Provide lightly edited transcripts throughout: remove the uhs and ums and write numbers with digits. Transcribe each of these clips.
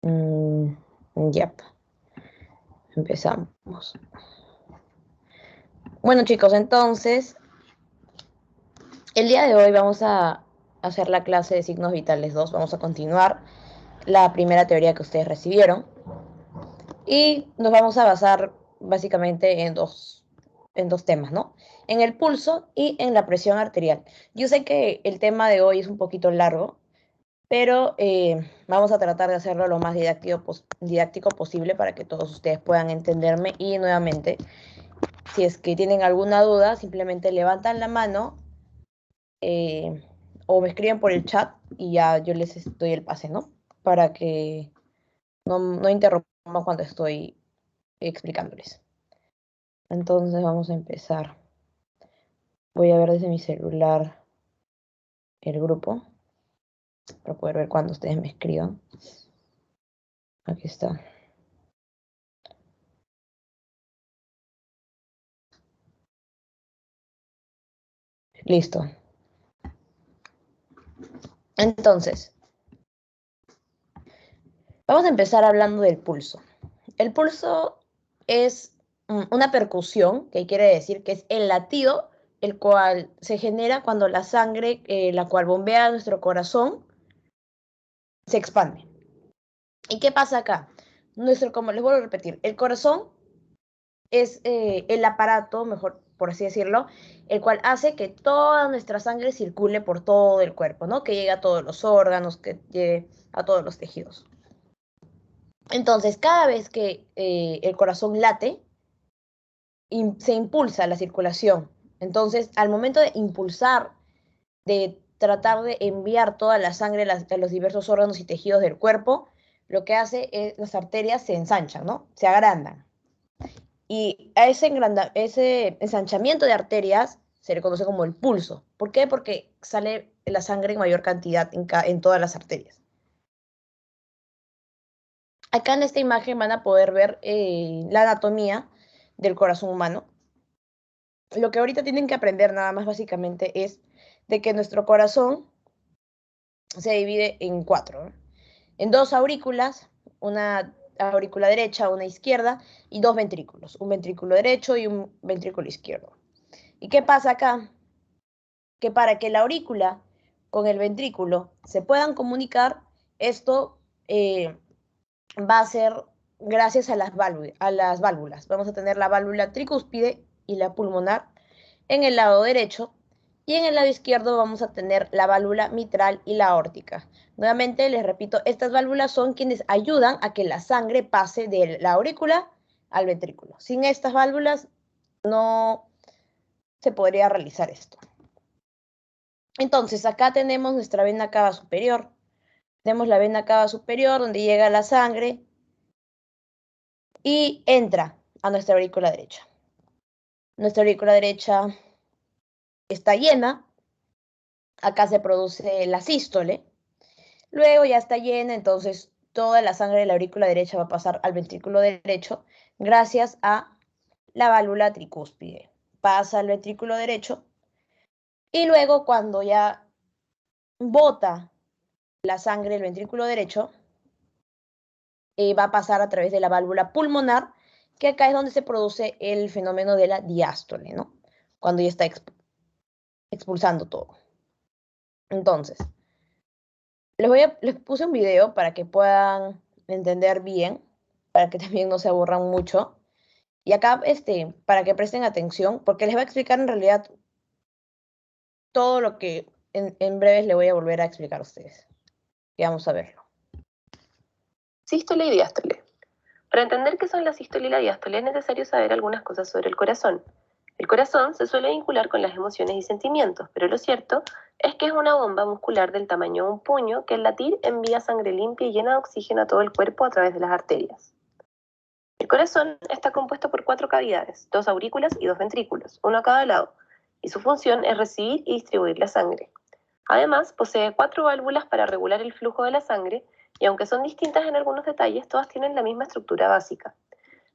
Mm, yep, empezamos. Bueno, chicos, entonces, el día de hoy vamos a hacer la clase de signos vitales 2. Vamos a continuar la primera teoría que ustedes recibieron. Y nos vamos a basar básicamente en dos temas, ¿no? En el pulso y en la presión arterial. Yo sé que el tema de hoy es un poquito largo, pero vamos a tratar de hacerlo lo más didáctico posible para que todos ustedes puedan entenderme. Y nuevamente, si es que tienen alguna duda, simplemente levantan la mano eh, o me escriben por el chat y ya yo les doy el pase, ¿no? Para que no interrumpamos cuando estoy explicándoles. Entonces vamos a empezar. Voy a ver desde mi celular el grupo para poder ver cuando ustedes me escriban. Aquí está. Listo. Entonces, vamos a empezar hablando del pulso. El pulso es una percusión, que quiere decir que es el latido, el cual se genera cuando la sangre, la cual bombea a nuestro corazón, se expande. ¿Y qué pasa acá? Como les vuelvo a repetir, el corazón es el aparato, mejor por así decirlo, el cual hace que toda nuestra sangre circule por todo el cuerpo, ¿no? Que llegue a todos los órganos, que llegue a todos los tejidos. Entonces, cada vez que el corazón late, se impulsa la circulación. Entonces, al momento de impulsar, de tratar de enviar toda la sangre a los diversos órganos y tejidos del cuerpo, lo que hace es las arterias se ensanchan, ¿no? Se agrandan. Y a ese ensanchamiento de arterias se le conoce como el pulso. ¿Por qué? Porque sale la sangre en mayor cantidad en todas las arterias. Acá en esta imagen van a poder ver la anatomía del corazón humano. Lo que ahorita tienen que aprender nada más básicamente es de que nuestro corazón se divide en cuatro, ¿no? En dos aurículas, una aurícula derecha, una izquierda, y dos ventrículos, un ventrículo derecho y un ventrículo izquierdo. ¿Y qué pasa acá? Que para que la aurícula con el ventrículo se puedan comunicar, esto va a ser gracias a las válvulas. Vamos a tener la válvula tricúspide y la pulmonar en el lado derecho, y en el lado izquierdo vamos a tener la válvula mitral y la aórtica. Nuevamente les repito, estas válvulas son quienes ayudan a que la sangre pase de la aurícula al ventrículo. Sin estas válvulas no se podría realizar esto. Entonces, acá tenemos nuestra vena cava superior. Tenemos la vena cava superior donde llega la sangre y entra a nuestra aurícula derecha. Nuestra aurícula derecha está llena. Acá se produce la sístole. Luego ya está llena, entonces toda la sangre de la aurícula derecha va a pasar al ventrículo derecho gracias a la válvula tricúspide. Pasa al ventrículo derecho y luego cuando ya bota la sangre del ventrículo derecho, va a pasar a través de la válvula pulmonar, que acá es donde se produce el fenómeno de la diástole, ¿no? Cuando ya está expulsando todo. Entonces, les puse un video para que puedan entender bien, para que también no se aburran mucho. Y acá, para que presten atención, porque les voy a explicar en realidad todo lo que en breves le voy a volver a explicar a ustedes. Y vamos a verlo. Sístole y diástole. Para entender qué son la sístole y la diástole es necesario saber algunas cosas sobre el corazón. El corazón se suele vincular con las emociones y sentimientos, pero lo cierto es que es una bomba muscular del tamaño de un puño que al latir envía sangre limpia y llena de oxígeno a todo el cuerpo a través de las arterias. El corazón está compuesto por 4 cavidades, 2 aurículas y 2 ventrículos, uno a cada lado, y su función es recibir y distribuir la sangre. Además, posee 4 válvulas para regular el flujo de la sangre, y aunque son distintas en algunos detalles, todas tienen la misma estructura básica.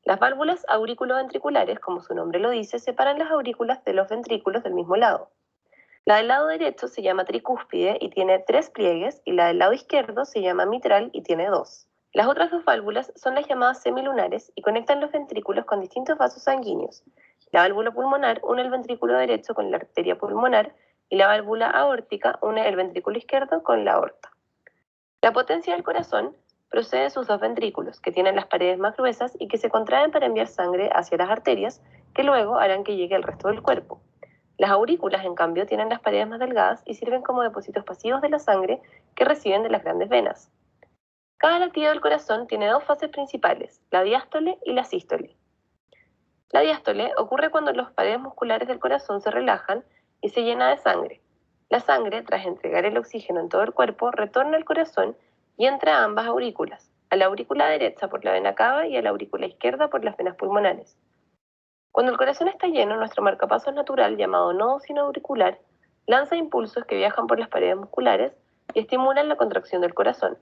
Las válvulas auriculoventriculares, como su nombre lo dice, separan las aurículas de los ventrículos del mismo lado. La del lado derecho se llama tricúspide y tiene 3 pliegues, y la del lado izquierdo se llama mitral y tiene 2. Las otras dos válvulas son las llamadas semilunares y conectan los ventrículos con distintos vasos sanguíneos. La válvula pulmonar une el ventrículo derecho con la arteria pulmonar y la válvula aórtica une el ventrículo izquierdo con la aorta. La potencia del corazón procede de sus dos ventrículos, que tienen las paredes más gruesas y que se contraen para enviar sangre hacia las arterias, que luego harán que llegue al resto del cuerpo. Las aurículas, en cambio, tienen las paredes más delgadas y sirven como depósitos pasivos de la sangre que reciben de las grandes venas. Cada latido del corazón tiene dos fases principales, la diástole y la sístole. La diástole ocurre cuando las paredes musculares del corazón se relajan y se llena de sangre. La sangre, tras entregar el oxígeno en todo el cuerpo, retorna al corazón y entra a ambas aurículas, a la aurícula derecha por la vena cava y a la aurícula izquierda por las venas pulmonares. Cuando el corazón está lleno, nuestro marcapasos natural, llamado nodo sinoauricular, lanza impulsos que viajan por las paredes musculares y estimulan la contracción del corazón.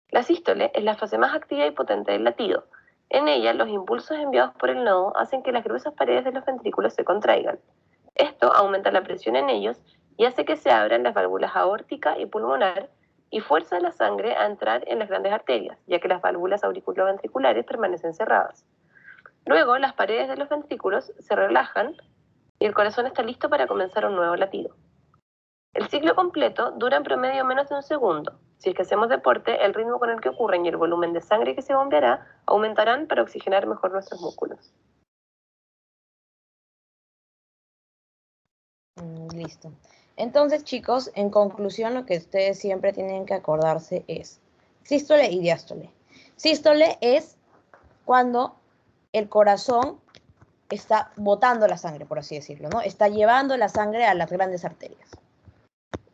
La sístole es la fase más activa y potente del latido. En ella, los impulsos enviados por el nodo hacen que las gruesas paredes de los ventrículos se contraigan. Esto aumenta la presión en ellos y hace que se abran las válvulas aórtica y pulmonar y fuerza la sangre a entrar en las grandes arterias, ya que las válvulas auriculoventriculares permanecen cerradas. Luego, las paredes de los ventrículos se relajan y el corazón está listo para comenzar un nuevo latido. El ciclo completo dura en promedio menos de un segundo. Si es que hacemos deporte, el ritmo con el que ocurren y el volumen de sangre que se bombeará aumentarán para oxigenar mejor nuestros músculos. Listo. Entonces, chicos, en conclusión, lo que ustedes siempre tienen que acordarse es sístole y diástole. Sístole es cuando el corazón está botando la sangre, por así decirlo, ¿no? Está llevando la sangre a las grandes arterias.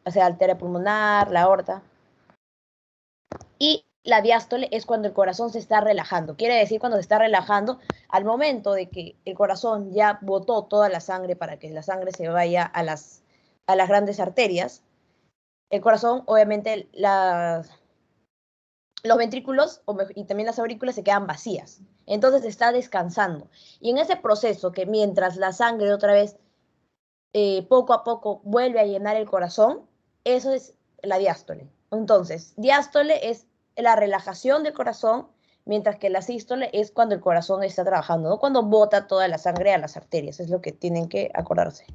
O sea, arteria pulmonar, la aorta. Y la diástole es cuando el corazón se está relajando. Quiere decir cuando se está relajando al momento de que el corazón ya botó toda la sangre para que la sangre se vaya a las grandes arterias. El corazón, obviamente, los ventrículos y también las aurículas se quedan vacías. Entonces está descansando. Y en ese proceso que mientras la sangre otra vez poco a poco vuelve a llenar el corazón, eso es la diástole. Entonces, diástole es la relajación del corazón, mientras que la sístole es cuando el corazón está trabajando, ¿no? Cuando bota toda la sangre a las arterias, es lo que tienen que acordarse.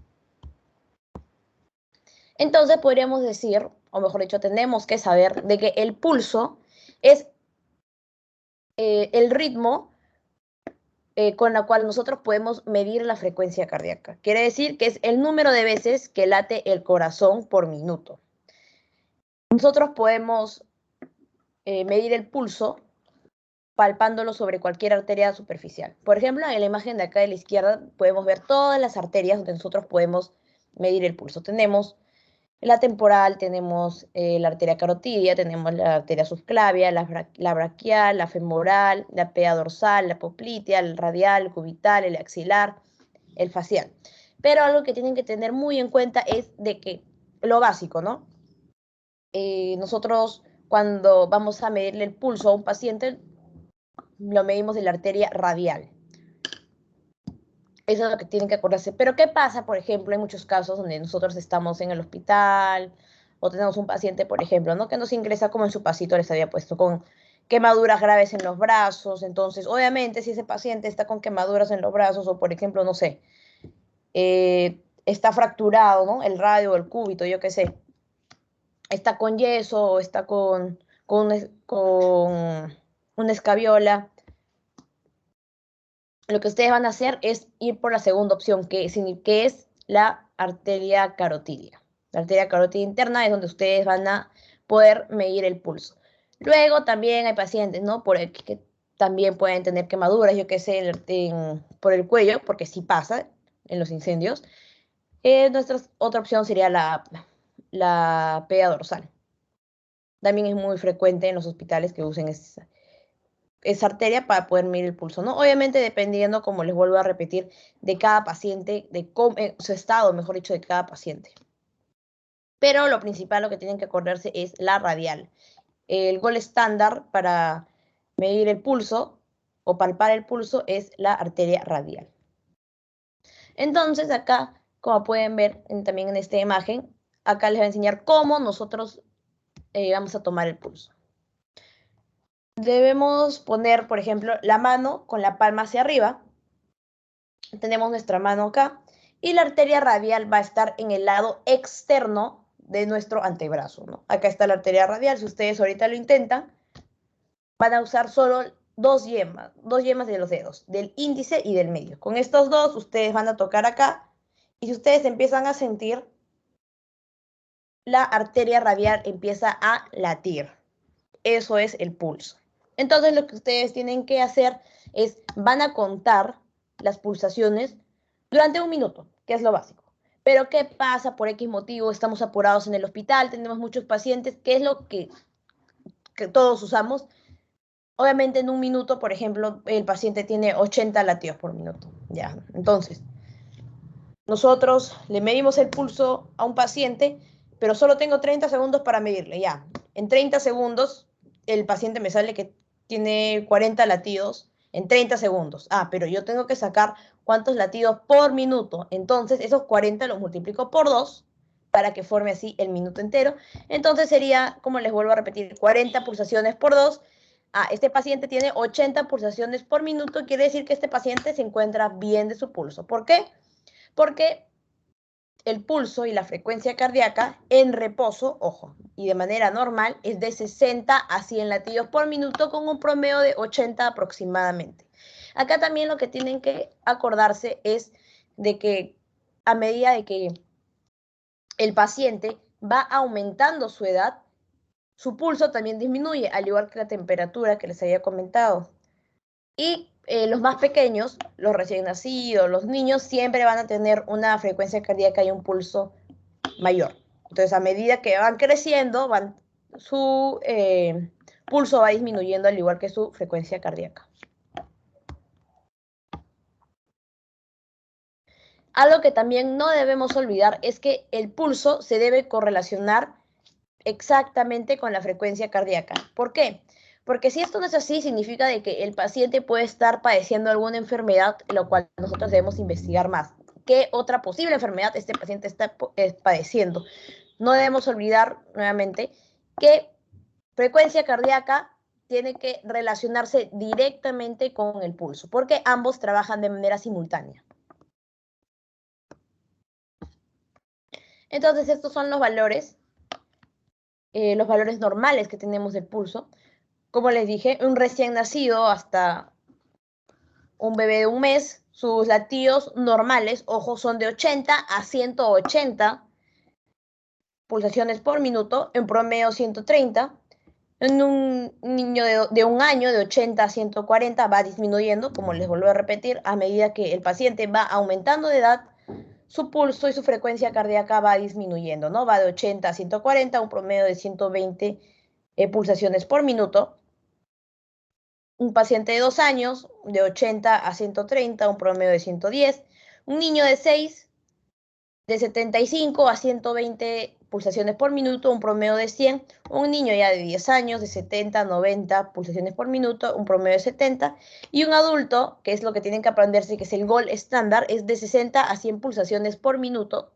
Entonces podríamos decir, o mejor dicho, tenemos que saber de que el pulso es el ritmo con la cual nosotros podemos medir la frecuencia cardíaca. Quiere decir que es el número de veces que late el corazón por minuto. Nosotros podemos medir el pulso palpándolo sobre cualquier arteria superficial. Por ejemplo, en la imagen de acá de la izquierda podemos ver todas las arterias donde nosotros podemos medir el pulso. Tenemos la temporal, tenemos la arteria carotidia, tenemos la arteria subclavia, la braquial, la femoral, la pea dorsal, la poplitea, el radial, el cubital, el axilar, el facial. Pero algo que tienen que tener muy en cuenta es de que lo básico, ¿no? Nosotros cuando vamos a medirle el pulso a un paciente, lo medimos de la arteria radial. Eso es lo que tienen que acordarse. Pero ¿qué pasa, por ejemplo, en muchos casos donde nosotros estamos en el hospital o tenemos un paciente, por ejemplo, ¿no? Que nos ingresa como en su pasito les había puesto con quemaduras graves en los brazos? Entonces, obviamente, si ese paciente está con quemaduras en los brazos o, por ejemplo, no sé, está fracturado, ¿no? El radio o el cúbito, yo qué sé, está con yeso o está con una escabiola, lo que ustedes van a hacer es ir por la segunda opción, que es la arteria carotidia. La arteria carotidia interna es donde ustedes van a poder medir el pulso. Luego también hay pacientes, ¿no? Que también pueden tener quemaduras, yo qué sé, por el cuello, porque sí pasa en los incendios. Nuestra otra opción sería la pea dorsal. También es muy frecuente en los hospitales que usen esa arteria para poder medir el pulso, ¿no? Obviamente dependiendo, como les vuelvo a repetir, de cada paciente, de su estado, mejor dicho, de cada paciente. Pero lo principal, lo que tienen que acordarse es la radial. El gol estándar para medir el pulso o palpar el pulso es la arteria radial. Entonces acá, como pueden ver también en esta imagen, acá les voy a enseñar cómo nosotros vamos a tomar el pulso. debemos poner, por ejemplo, la mano con la palma hacia arriba. Tenemos nuestra mano acá y la arteria radial va a estar en el lado externo de nuestro antebrazo, ¿no? Acá está la arteria radial. Si ustedes ahorita lo intentan, van a usar solo dos yemas de los dedos, del índice y del medio. Con estos dos, ustedes van a tocar acá y si ustedes empiezan a sentir, la arteria radial empieza a latir. Eso es el pulso. Entonces, lo que ustedes tienen que hacer es, van a contar las pulsaciones durante 1 minuto, que es lo básico. Pero, ¿qué pasa? Por X motivo, estamos apurados en el hospital, tenemos muchos pacientes, ¿qué es lo que todos usamos? Obviamente, en 1 minuto, por ejemplo, el paciente tiene 80 latidos por minuto. Ya, entonces, nosotros le medimos el pulso a un paciente, pero solo tengo 30 segundos para medirle. Ya, en 30 segundos, el paciente me sale que tiene 40 latidos en 30 segundos. Ah, pero yo tengo que sacar cuántos latidos por minuto. Entonces, esos 40 los multiplico por 2 para que forme así el minuto entero. Entonces sería, como les vuelvo a repetir, 40 pulsaciones por 2. Ah, este paciente tiene 80 pulsaciones por minuto. Quiere decir que este paciente se encuentra bien de su pulso. ¿Por qué? Porque el pulso y la frecuencia cardíaca en reposo, ojo, y de manera normal es de 60 a 100 latidos por minuto con un promedio de 80 aproximadamente. Acá también lo que tienen que acordarse es de que a medida de que el paciente va aumentando su edad, su pulso también disminuye, al igual que la temperatura que les había comentado. Y los más pequeños, los recién nacidos, los niños, siempre van a tener una frecuencia cardíaca y un pulso mayor. Entonces, a medida que van creciendo, su pulso va disminuyendo al igual que su frecuencia cardíaca. Algo que también no debemos olvidar es que el pulso se debe correlacionar exactamente con la frecuencia cardíaca. ¿Por qué? Porque si esto no es así, significa de que el paciente puede estar padeciendo alguna enfermedad, lo cual nosotros debemos investigar más. ¿Qué otra posible enfermedad este paciente está padeciendo? No debemos olvidar nuevamente que frecuencia cardíaca tiene que relacionarse directamente con el pulso, porque ambos trabajan de manera simultánea. Entonces, estos son los valores normales que tenemos del pulso. Como les dije, un recién nacido hasta un bebé de 1 mes, sus latidos normales, ojo, son de 80 a 180 pulsaciones por minuto, en promedio 130. En un niño de 1 año, de 80 a 140, va disminuyendo, como les vuelvo a repetir, a medida que el paciente va aumentando de edad, su pulso y su frecuencia cardíaca va disminuyendo, ¿no? Va de 80 a 140, un promedio de 120 pulsaciones por minuto. Un paciente de 2 años, de 80 a 130, un promedio de 110. Un niño de 6, de 75 a 120 pulsaciones por minuto, un promedio de 100. Un niño ya de 10 años, de 70 a 90 pulsaciones por minuto, un promedio de 70. Y un adulto, que es lo que tienen que aprenderse, que es el gold estándar, es de 60 a 100 pulsaciones por minuto,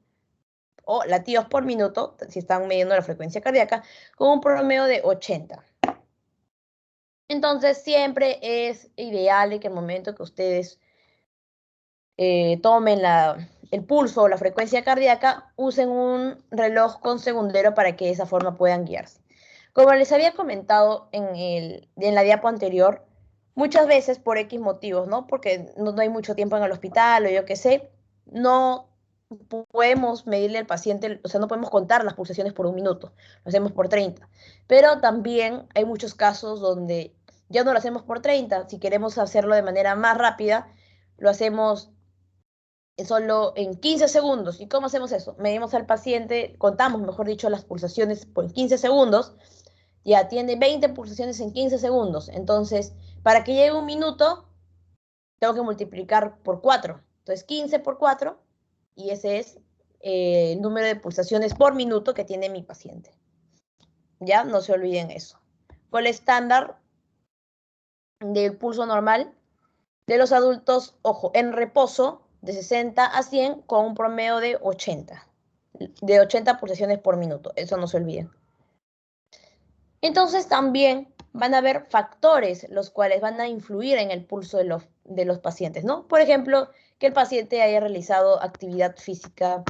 o latidos por minuto, si están midiendo la frecuencia cardíaca, con un promedio de 80. Entonces, siempre es ideal que el momento que ustedes tomen el pulso o la frecuencia cardíaca, usen un reloj con segundero para que de esa forma puedan guiarse. Como les había comentado en la diapo anterior, muchas veces por X motivos, ¿no? Porque no hay mucho tiempo en el hospital o yo qué sé, no podemos medirle al paciente, o sea, no podemos contar las pulsaciones por 1 minuto, lo hacemos por 30. Pero también hay muchos casos donde ya no lo hacemos por 30, si queremos hacerlo de manera más rápida, lo hacemos solo en 15 segundos. ¿Y cómo hacemos eso? Medimos al paciente, contamos, mejor dicho, las pulsaciones por 15 segundos, ya tiene 20 pulsaciones en 15 segundos. Entonces, para que llegue 1 minuto, tengo que multiplicar por 4. Entonces, 15 por 4, y ese es el número de pulsaciones por minuto que tiene mi paciente. Ya, no se olviden eso. Por el estándar del pulso normal de los adultos, ojo, en reposo, de 60 a 100 con un promedio de 80 pulsaciones por minuto. Eso no se olviden. Entonces también van a haber factores los cuales van a influir en el pulso de los pacientes, ¿no? Por ejemplo, que el paciente haya realizado actividad física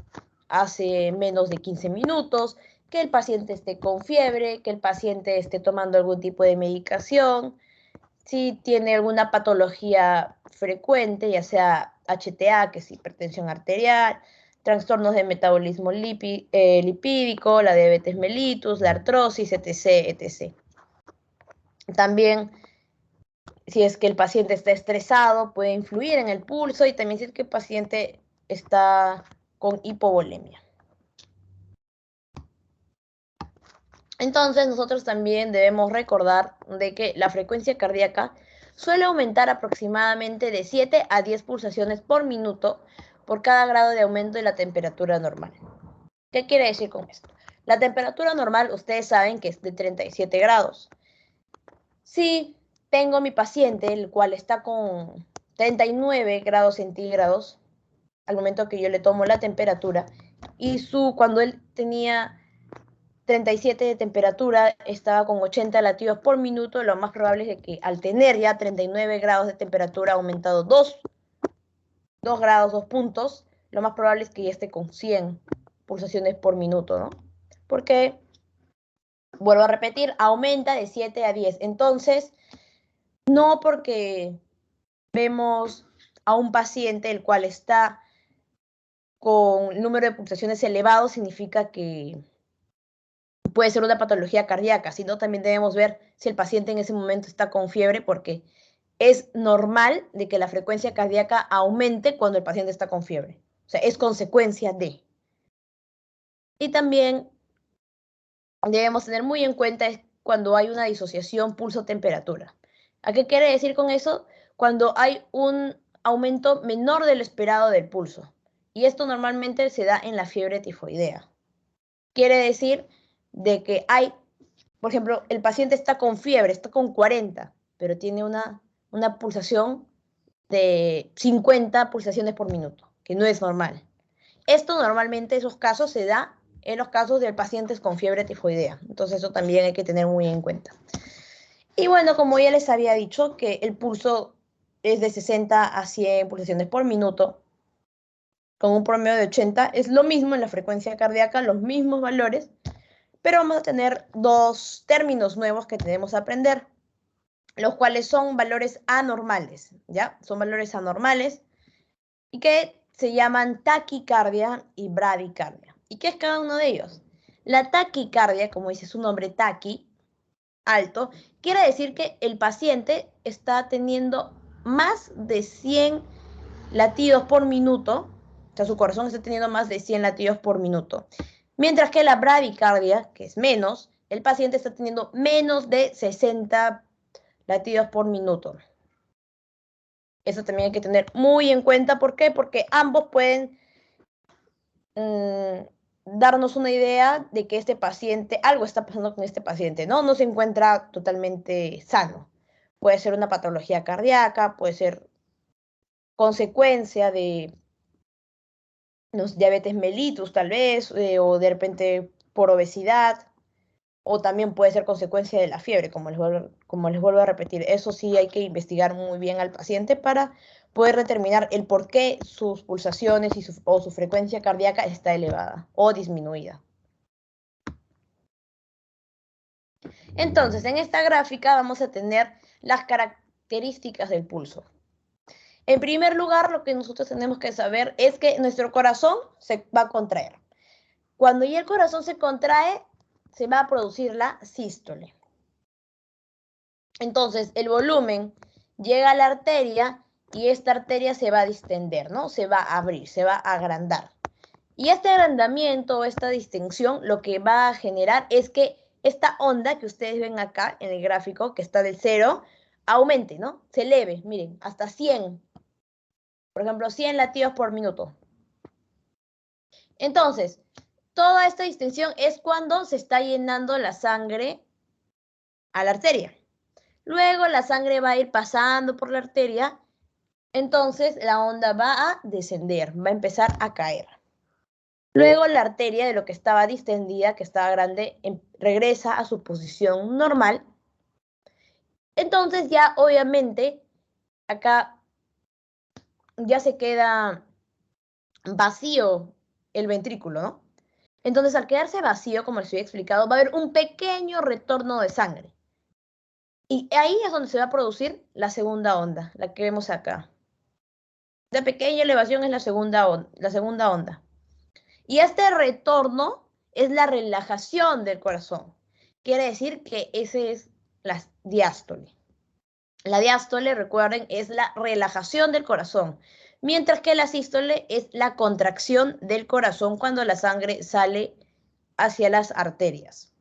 hace menos de 15 minutos, que el paciente esté con fiebre, que el paciente esté tomando algún tipo de medicación, si tiene alguna patología frecuente, ya sea HTA, que es hipertensión arterial, trastornos de metabolismo lipídico, la diabetes mellitus, la artrosis, etc., etc. También, si es que el paciente está estresado, puede influir en el pulso y también si es que el paciente está con hipovolemia. Entonces, nosotros también debemos recordar de que la frecuencia cardíaca suele aumentar aproximadamente de 7 a 10 pulsaciones por minuto por cada grado de aumento de la temperatura normal. ¿Qué quiere decir con esto? La temperatura normal, ustedes saben que es de 37 grados. Si tengo mi paciente, el cual está con 39 grados centígrados, al momento que yo le tomo la temperatura, y cuando él tenía 37 de temperatura, estaba con 80 latidos por minuto, lo más probable es de que al tener ya 39 grados de temperatura, ha aumentado 2 grados, 2 puntos, lo más probable es que ya esté con 100 pulsaciones por minuto, ¿no? Porque, vuelvo a repetir, aumenta de 7 a 10. Entonces, no porque vemos a un paciente el cual está con el número de pulsaciones elevado, significa que puede ser una patología cardíaca, sino también debemos ver si el paciente en ese momento está con fiebre, porque es normal de que la frecuencia cardíaca aumente cuando el paciente está con fiebre. O sea, es consecuencia de. Y también debemos tener muy en cuenta cuando hay una disociación pulso-temperatura. ¿A qué quiere decir con eso? Cuando hay un aumento menor del esperado del pulso. Y esto normalmente se da en la fiebre tifoidea. Quiere decir de que hay, por ejemplo, el paciente está con fiebre, está con 40, pero tiene una pulsación de 50 pulsaciones por minuto, que no es normal. Esto normalmente, esos casos se da en los casos de pacientes con fiebre tifoidea. Entonces eso también hay que tener muy en cuenta. Y bueno, como ya les había dicho, que el pulso es de 60 a 100 pulsaciones por minuto, con un promedio de 80, es lo mismo en la frecuencia cardíaca, los mismos valores, pero vamos a tener dos términos nuevos que tenemos que aprender, los cuales son valores anormales, ¿ya? Son valores anormales y que se llaman taquicardia y bradicardia. ¿Y qué es cada uno de ellos? La taquicardia, como dice su nombre, taqui, alto, quiere decir que el paciente está teniendo más de 100 latidos por minuto, o sea, su corazón está teniendo más de 100 latidos por minuto. Mientras que la bradicardia, que es menos, el paciente está teniendo menos de 60 latidos por minuto. Eso también hay que tener muy en cuenta. ¿Por qué? Porque ambos pueden darnos una idea de que este paciente, algo está pasando con este paciente, ¿no? No se encuentra totalmente sano. Puede ser una patología cardíaca, puede ser consecuencia de los diabetes mellitus tal vez, o de repente por obesidad, o también puede ser consecuencia de la fiebre, como les vuelvo a repetir. Eso sí hay que investigar muy bien al paciente para poder determinar el por qué sus pulsaciones o su frecuencia cardíaca está elevada o disminuida. Entonces, en esta gráfica vamos a tener las características del pulso. En primer lugar, lo que nosotros tenemos que saber es que nuestro corazón se va a contraer. Cuando ya el corazón se contrae, se va a producir la sístole. Entonces, el volumen llega a la arteria y esta arteria se va a distender, ¿no? Se va a abrir, se va a agrandar. Y este agrandamiento, esta distensión, lo que va a generar es que esta onda que ustedes ven acá en el gráfico, que está del 0, aumente, ¿no? Se eleve, miren, hasta 100. Por ejemplo, 100 latidos por minuto. Entonces, toda esta distensión es cuando se está llenando la sangre a la arteria. Luego la sangre va a ir pasando por la arteria, entonces la onda va a descender, va a empezar a caer. Luego la arteria de lo que estaba distendida, que estaba grande, regresa a su posición normal Entonces ya obviamente acá ya se queda vacío el ventrículo, ¿no? Entonces al quedarse vacío, como les había explicado, va a haber un pequeño retorno de sangre. Y ahí es donde se va a producir la segunda onda, la que vemos acá. La pequeña elevación es la segunda onda. Y este retorno es la relajación del corazón. Quiere decir que ese es la diástole. La diástole, recuerden, es la relajación del corazón, mientras que la sístole es la contracción del corazón cuando la sangre sale hacia las arterias.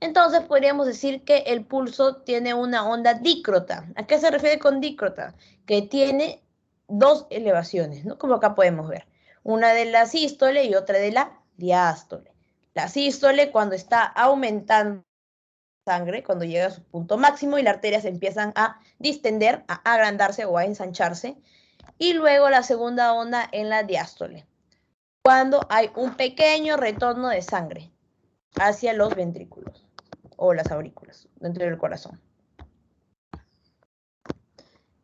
Entonces podríamos decir que el pulso tiene una onda dícrota. ¿A qué se refiere con dícrota? Que tiene dos elevaciones, ¿no? Como acá podemos ver. Una de la sístole y otra de la diástole. La sístole cuando está aumentando sangre, cuando llega a su punto máximo y las arterias empiezan a distender, a agrandarse o a ensancharse. Y luego la segunda onda en la diástole, cuando hay un pequeño retorno de sangre hacia los ventrículos o las aurículas dentro del corazón.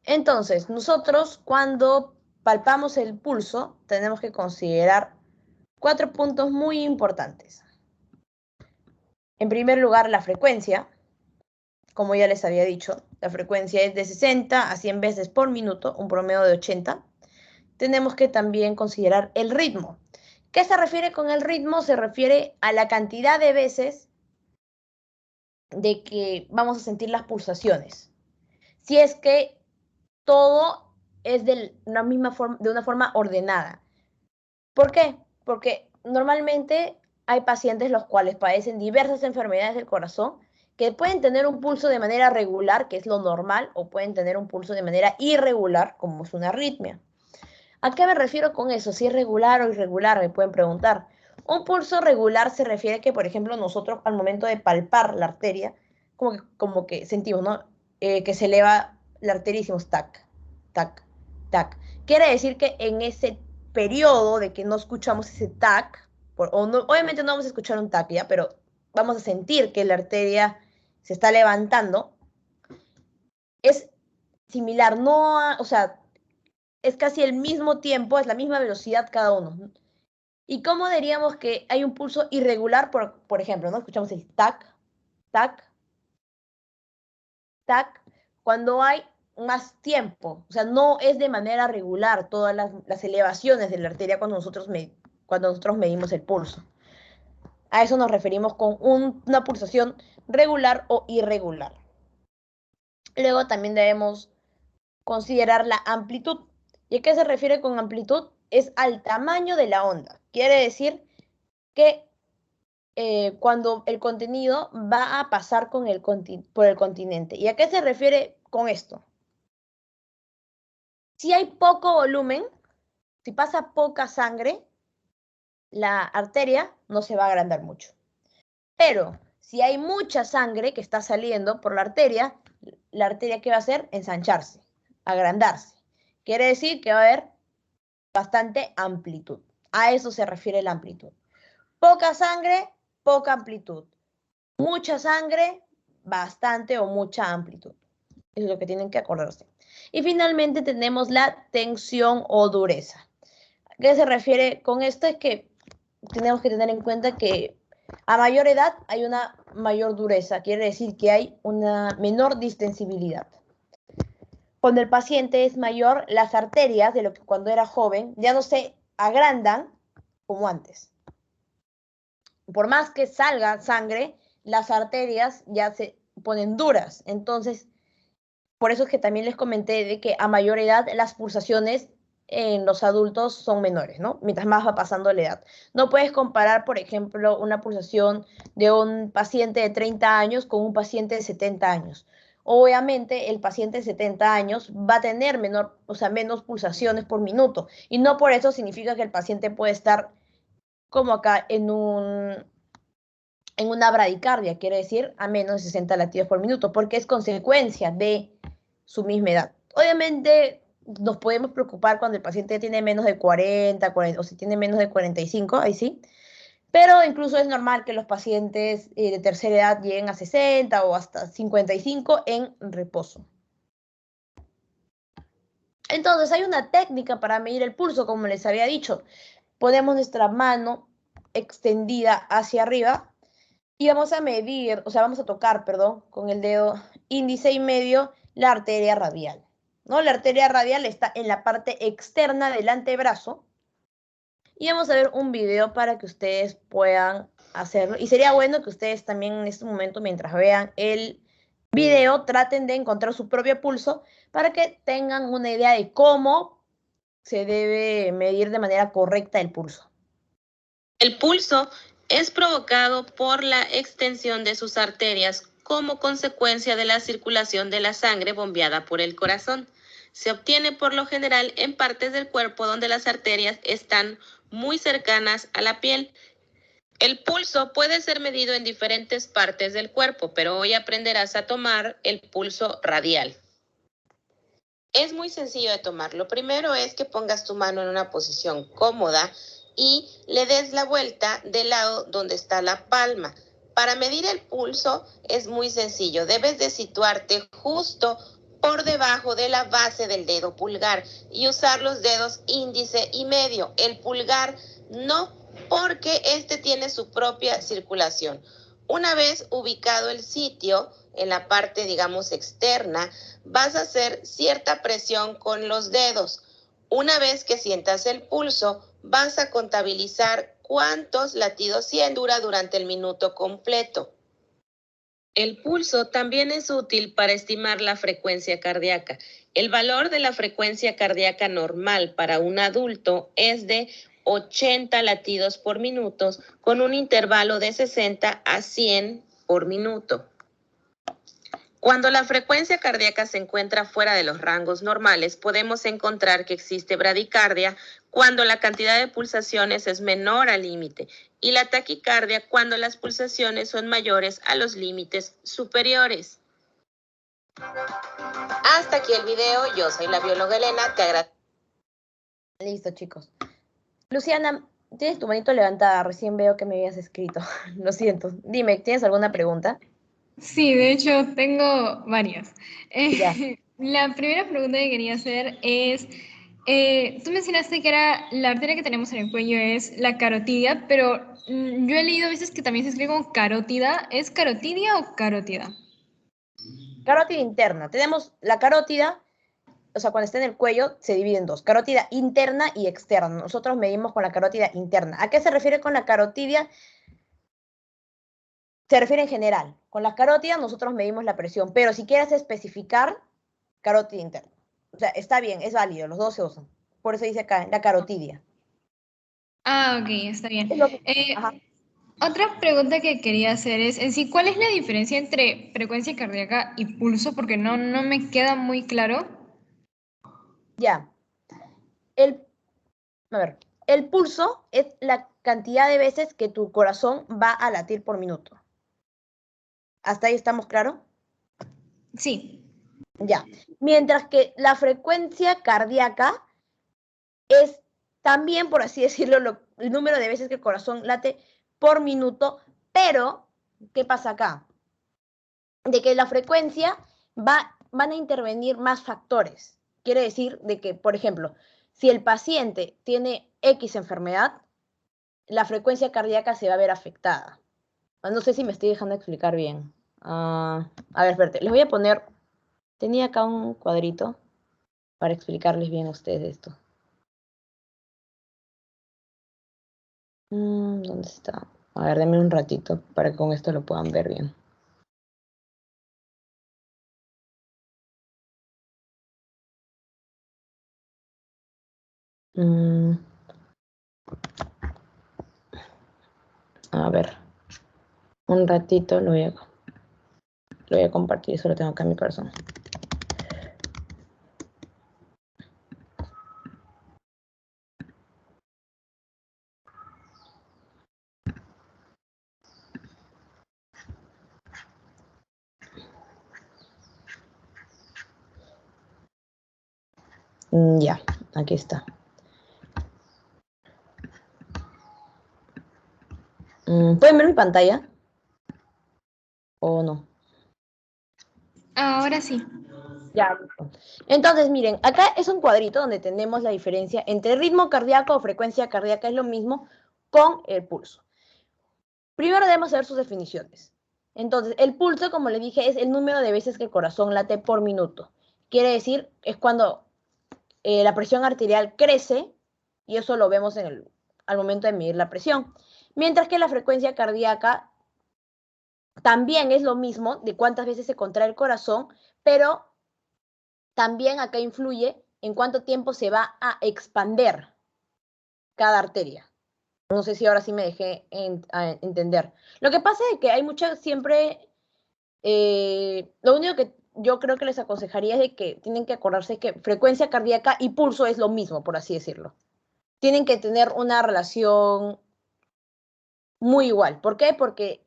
Entonces, nosotros cuando palpamos el pulso tenemos que considerar 4 puntos muy importantes. En primer lugar, la frecuencia. Como ya les había dicho, la frecuencia es de 60 a 100 veces por minuto, un promedio de 80. Tenemos que también considerar el ritmo. ¿Qué se refiere con el ritmo? Se refiere a la cantidad de veces de que vamos a sentir las pulsaciones. Si es que todo es de una forma ordenada. ¿Por qué? Porque normalmente hay pacientes los cuales padecen diversas enfermedades del corazón que pueden tener un pulso de manera regular, que es lo normal, o pueden tener un pulso de manera irregular, como es una arritmia. ¿A qué me refiero con eso? Si es regular o irregular, me pueden preguntar. Un pulso regular se refiere que, por ejemplo, nosotros al momento de palpar la arteria, como que sentimos, ¿no? Que se eleva la arteria y decimos tac, tac, tac. Quiere decir que en ese periodo de que no escuchamos ese tac, obviamente no vamos a escuchar un tac ya, pero vamos a sentir que la arteria se está levantando, es similar, o sea, es casi el mismo tiempo, es la misma velocidad cada uno. ¿Y cómo diríamos que hay un pulso irregular, por ejemplo, ¿no? Escuchamos el tac, tac, tac, cuando hay más tiempo, o sea, no es de manera regular todas las elevaciones de la arteria cuando nosotros medimos el pulso. A eso nos referimos con una pulsación regular o irregular. Luego también debemos considerar la amplitud. ¿Y a qué se refiere con amplitud? Es al tamaño de la onda. Quiere decir que cuando el contenido va a pasar por el continente. ¿Y a qué se refiere con esto? Si hay poco volumen, si pasa poca sangre, la arteria no se va a agrandar mucho. Pero si hay mucha sangre que está saliendo por la arteria ¿qué va a hacer? Ensancharse, agrandarse. Quiere decir que va a haber bastante amplitud. A eso se refiere la amplitud. Poca sangre, poca amplitud. Mucha sangre, bastante o mucha amplitud. Eso es lo que tienen que acordarse. Y finalmente tenemos la tensión o dureza. ¿A qué se refiere con esto? Es que tenemos que tener en cuenta que a mayor edad hay una mayor dureza. Quiere decir que hay una menor distensibilidad. Cuando el paciente es mayor, las arterias, de lo que cuando era joven, ya no se agrandan como antes. Por más que salga sangre, las arterias ya se ponen duras. Entonces, por eso es que también les comenté de que a mayor edad las pulsaciones en los adultos son menores, ¿no? Mientras más va pasando la edad. No puedes comparar, por ejemplo, una pulsación de un paciente de 30 años con un paciente de 70 años. Obviamente, el paciente de 70 años va a tener menos pulsaciones por minuto. Y no por eso significa que el paciente puede estar como acá en una bradicardia, quiere decir a menos de 60 latidos por minuto, porque es consecuencia de su misma edad. Obviamente nos podemos preocupar cuando el paciente tiene menos de 40 o si tiene menos de 45, ahí sí, Pero incluso es normal que los pacientes de tercera edad lleguen a 60 o hasta 55 en reposo. Entonces hay una técnica para medir el pulso, como les había dicho. Ponemos nuestra mano extendida hacia arriba y vamos a medir, o sea, vamos a tocar, perdón, con el dedo índice y medio la arteria radial, ¿no? La arteria radial está en la parte externa del antebrazo y vamos a ver un video para que ustedes puedan hacerlo. Y sería bueno que ustedes también en este momento, mientras vean el video, traten de encontrar su propio pulso para que tengan una idea de cómo se debe medir de manera correcta el pulso. El pulso es provocado por la extensión de sus arterias como consecuencia de la circulación de la sangre bombeada por el corazón. Se obtiene por lo general en partes del cuerpo donde las arterias están muy cercanas a la piel. El pulso puede ser medido en diferentes partes del cuerpo, pero hoy aprenderás a tomar el pulso radial. Es muy sencillo de tomar. Lo primero es que pongas tu mano en una posición cómoda y le des la vuelta del lado donde está la palma. Para medir el pulso es muy sencillo. Debes de situarte justo por debajo de la base del dedo pulgar y usar los dedos índice y medio. El pulgar no, porque este tiene su propia circulación. Una vez ubicado el sitio en la parte, digamos, externa, vas a hacer cierta presión con los dedos. Una vez que sientas el pulso, vas a contabilizar cuántos latidos dura durante el minuto completo. El pulso también es útil para estimar la frecuencia cardíaca. El valor de la frecuencia cardíaca normal para un adulto es de 80 latidos por minuto, con un intervalo de 60 a 100 por minuto. Cuando la frecuencia cardíaca se encuentra fuera de los rangos normales, podemos encontrar que existe bradicardia cuando la cantidad de pulsaciones es menor al límite y la taquicardia cuando las pulsaciones son mayores a los límites superiores. Hasta aquí el video. Yo soy la bióloga Elena. Te agradezco. Listo, chicos. Luciana, tienes tu manito levantada. Recién veo que me habías escrito. Lo siento. Dime, ¿tienes alguna pregunta? Sí, de hecho tengo varias. Ya. La primera pregunta que quería hacer es, tú mencionaste que era la arteria que tenemos en el cuello es la carotidia, pero yo he leído a veces que también se escribe como carótida. ¿Es carotidia o carótida? Carótida interna. Tenemos la carótida, o sea, cuando está en el cuello, se divide en dos. Carótida interna y externa. Nosotros medimos con la carótida interna. ¿A qué se refiere con la carotidia? Se refiere en general. Con la carótida nosotros medimos la presión, pero si quieres especificar, carótida interna. O sea, está bien, es válido, los dos se usan. Por eso dice acá, la carotidia. Ah, ok, está bien. Es lo mismo. Ajá. Otra pregunta que quería hacer es, en sí, ¿cuál es la diferencia entre frecuencia cardíaca y pulso? Porque no me queda muy claro. Ya. A ver, el pulso es la cantidad de veces que tu corazón va a latir por minuto. ¿Hasta ahí estamos claros? Sí. Ya. Mientras que la frecuencia cardíaca es también, por así decirlo, el número de veces que el corazón late por minuto, pero, ¿qué pasa acá? De que la frecuencia van a intervenir más factores. Quiere decir de que, por ejemplo, si el paciente tiene X enfermedad, la frecuencia cardíaca se va a ver afectada. No sé si me estoy dejando explicar bien. A ver, espérate, les voy a poner, tenía acá un cuadrito para explicarles bien a ustedes esto. ¿Dónde está? A ver, denme un ratito para que con esto lo puedan ver bien. A ver, un ratito lo voy a compartir, eso lo tengo acá en mi corazón. Ya, aquí está. ¿Pueden ver mi pantalla o no? Ahora sí. Ya. Entonces, miren, acá es un cuadrito donde tenemos la diferencia entre ritmo cardíaco o frecuencia cardíaca, es lo mismo con el pulso. Primero debemos saber sus definiciones. Entonces, el pulso, como les dije, es el número de veces que el corazón late por minuto. Quiere decir, es cuando la presión arterial crece, y eso lo vemos al momento de medir la presión. Mientras que la frecuencia cardíaca también es lo mismo de cuántas veces se contrae el corazón, pero también acá influye en cuánto tiempo se va a expander cada arteria. No sé si ahora sí me dejé entender. Lo que pasa es que hay muchas siempre, lo único que yo creo que les aconsejaría es de que tienen que acordarse que frecuencia cardíaca y pulso es lo mismo, por así decirlo. Tienen que tener una relación muy igual. ¿Por qué? Porque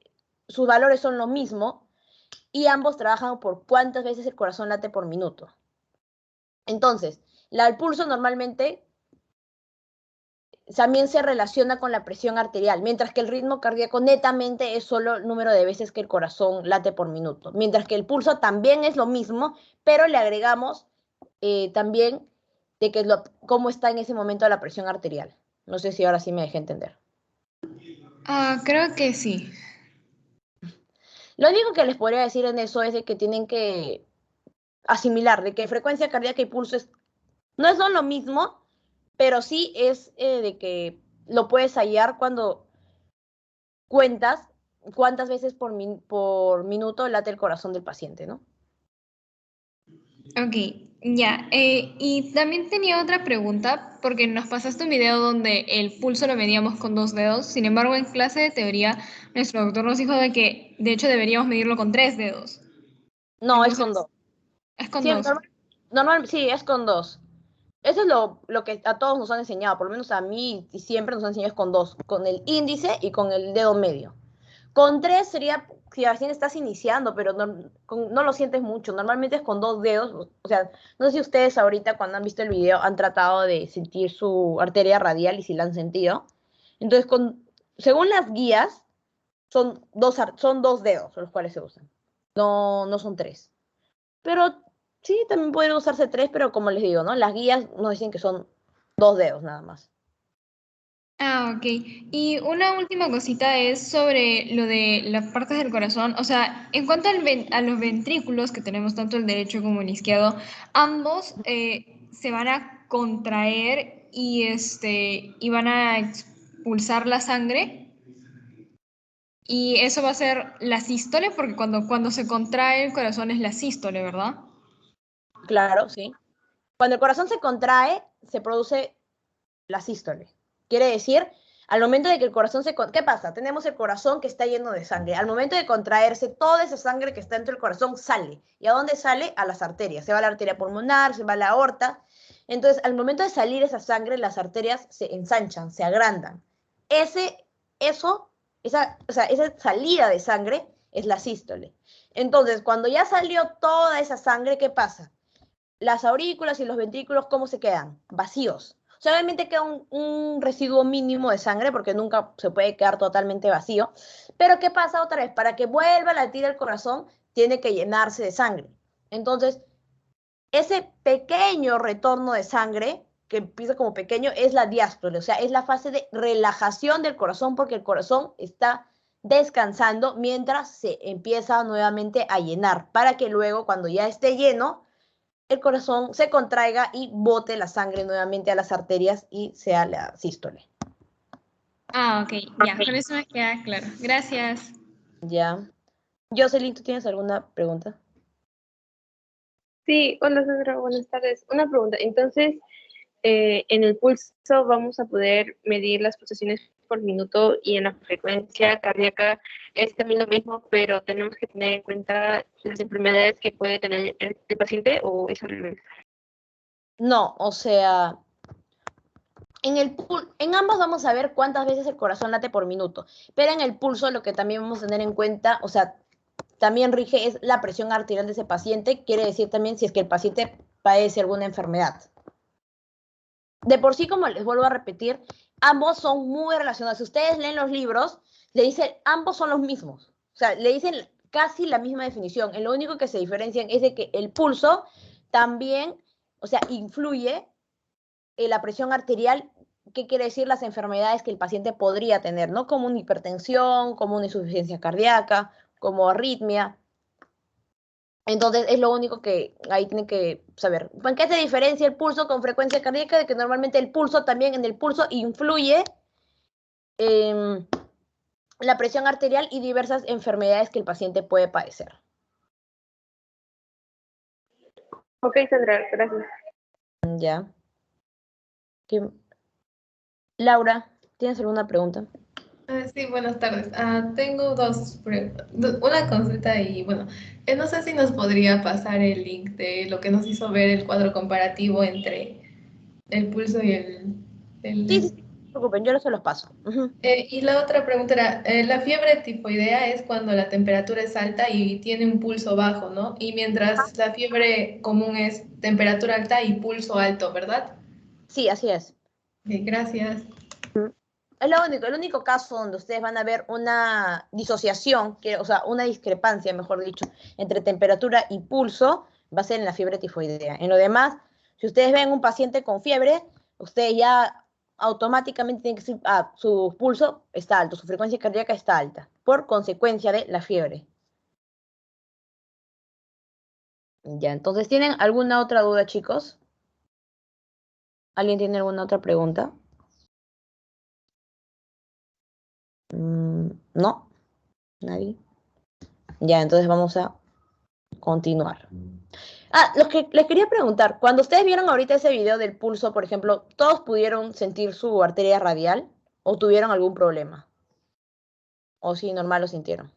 sus valores son lo mismo y ambos trabajan por cuántas veces el corazón late por minuto. Entonces, el pulso normalmente también se relaciona con la presión arterial, mientras que el ritmo cardíaco netamente es solo el número de veces que el corazón late por minuto, mientras que el pulso también es lo mismo, pero le agregamos también de que cómo está en ese momento la presión arterial. No sé si ahora sí me dejé entender. Creo que sí. Lo único que les podría decir en eso es de que tienen que asimilar, de que frecuencia cardíaca y pulso no son lo mismo, pero sí es de que lo puedes hallar cuando cuentas cuántas veces por minuto late el corazón del paciente, ¿no? Ok, ya. Y también tenía otra pregunta, porque nos pasaste un video donde el pulso lo medíamos con 2 dedos. Sin embargo, en clase de teoría, nuestro doctor nos dijo de que, de hecho, deberíamos medirlo con 3 dedos. No, es con Entonces, dos. es con Sí, dos. sí, es con dos. Eso es lo que a todos nos han enseñado, por lo menos a mí y siempre nos han enseñado es con dos, con el índice y con el dedo medio. Con tres sería si recién estás iniciando, pero no lo sientes mucho. Normalmente es con 2 dedos. O sea, no sé si ustedes ahorita cuando han visto el video han tratado de sentir su arteria radial y si la han sentido. Entonces, según las guías, son 2 dedos los cuales se usan. No son tres. Pero sí, también pueden usarse tres, pero como les digo, ¿no? Las guías nos dicen que son 2 dedos nada más. Ok. Y una última cosita es sobre lo de las partes del corazón. O sea, en cuanto a los ventrículos, que tenemos tanto el derecho como el izquierdo, ambos se van a contraer y van a expulsar la sangre. Y eso va a ser la sístole, porque cuando se contrae el corazón es la sístole, ¿verdad? Claro, sí. Cuando el corazón se contrae, se produce la sístole. Quiere decir, al momento de que el corazón ¿qué pasa? Tenemos el corazón que está lleno de sangre. Al momento de contraerse, toda esa sangre que está dentro del corazón sale. ¿Y a dónde sale? A las arterias. Se va a la arteria pulmonar, se va a la aorta. Entonces, al momento de salir esa sangre, las arterias se ensanchan, se agrandan. Esa salida de sangre es la sístole. Entonces, cuando ya salió toda esa sangre, ¿qué pasa? Las aurículas y los ventrículos, ¿cómo se quedan? Vacíos. Solamente queda un residuo mínimo de sangre porque nunca se puede quedar totalmente vacío. Pero ¿qué pasa otra vez? Para que vuelva a latir el corazón, tiene que llenarse de sangre. Entonces, ese pequeño retorno de sangre, que empieza como pequeño, es la diástole, o sea, es la fase de relajación del corazón porque el corazón está descansando mientras se empieza nuevamente a llenar, para que luego, cuando ya esté lleno, el corazón se contraiga y bote la sangre nuevamente a las arterias y sea la sístole. Ok, ya, con eso me queda claro. Gracias. Ya. Jocelyn, ¿tú tienes alguna pregunta? Sí, hola Sandra, buenas tardes. Una pregunta. Entonces, en el pulso vamos a poder medir las pulsaciones por minuto y en la frecuencia cardíaca es también lo mismo, pero tenemos que tener en cuenta las enfermedades que puede tener el paciente o es al revés. No, o sea, en ambos vamos a ver cuántas veces el corazón late por minuto, pero en el pulso lo que también vamos a tener en cuenta, o sea, también rige es la presión arterial de ese paciente, quiere decir también si es que el paciente padece alguna enfermedad. De por sí, como les vuelvo a repetir, ambos son muy relacionados. Si ustedes leen los libros, le dice, ambos son los mismos. O sea, le dicen casi la misma definición. Lo único que se diferencian es de que el pulso también, o sea, influye en la presión arterial. ¿Qué quiere decir las enfermedades que el paciente podría tener, ¿no? Como una hipertensión, como una insuficiencia cardíaca, como arritmia. Entonces, es lo único que ahí tiene que saber. ¿En qué se diferencia el pulso con frecuencia cardíaca? De que normalmente el pulso también, en el pulso influye en la presión arterial y diversas enfermedades que el paciente puede padecer. Ok, Sandra, gracias. Ya. Laura, ¿tienes alguna pregunta? Sí, buenas tardes. Tengo una consulta y bueno, no sé si nos podría pasar el link de lo que nos hizo ver el cuadro comparativo entre el pulso y Sí, no se preocupen, yo se los paso. Y la otra pregunta era, la fiebre tifoidea es cuando la temperatura es alta y tiene un pulso bajo, ¿no? Y mientras la fiebre común es temperatura alta y pulso alto, ¿verdad? Sí, así es. Ok, gracias. Es el único caso donde ustedes van a ver una disociación, o sea, una discrepancia, mejor dicho, entre temperatura y pulso, va a ser en la fiebre tifoidea. En lo demás, si ustedes ven un paciente con fiebre, ustedes ya automáticamente tienen que decir, su pulso está alto, su frecuencia cardíaca está alta, por consecuencia de la fiebre. Ya, entonces, ¿tienen alguna otra duda, chicos? ¿Alguien tiene alguna otra pregunta? ¿No? ¿Nadie? Ya, entonces vamos a continuar. Lo que les quería preguntar, cuando ustedes vieron ahorita ese video del pulso, por ejemplo, ¿todos pudieron sentir su arteria radial o tuvieron algún problema? ¿O sí, normal lo sintieron?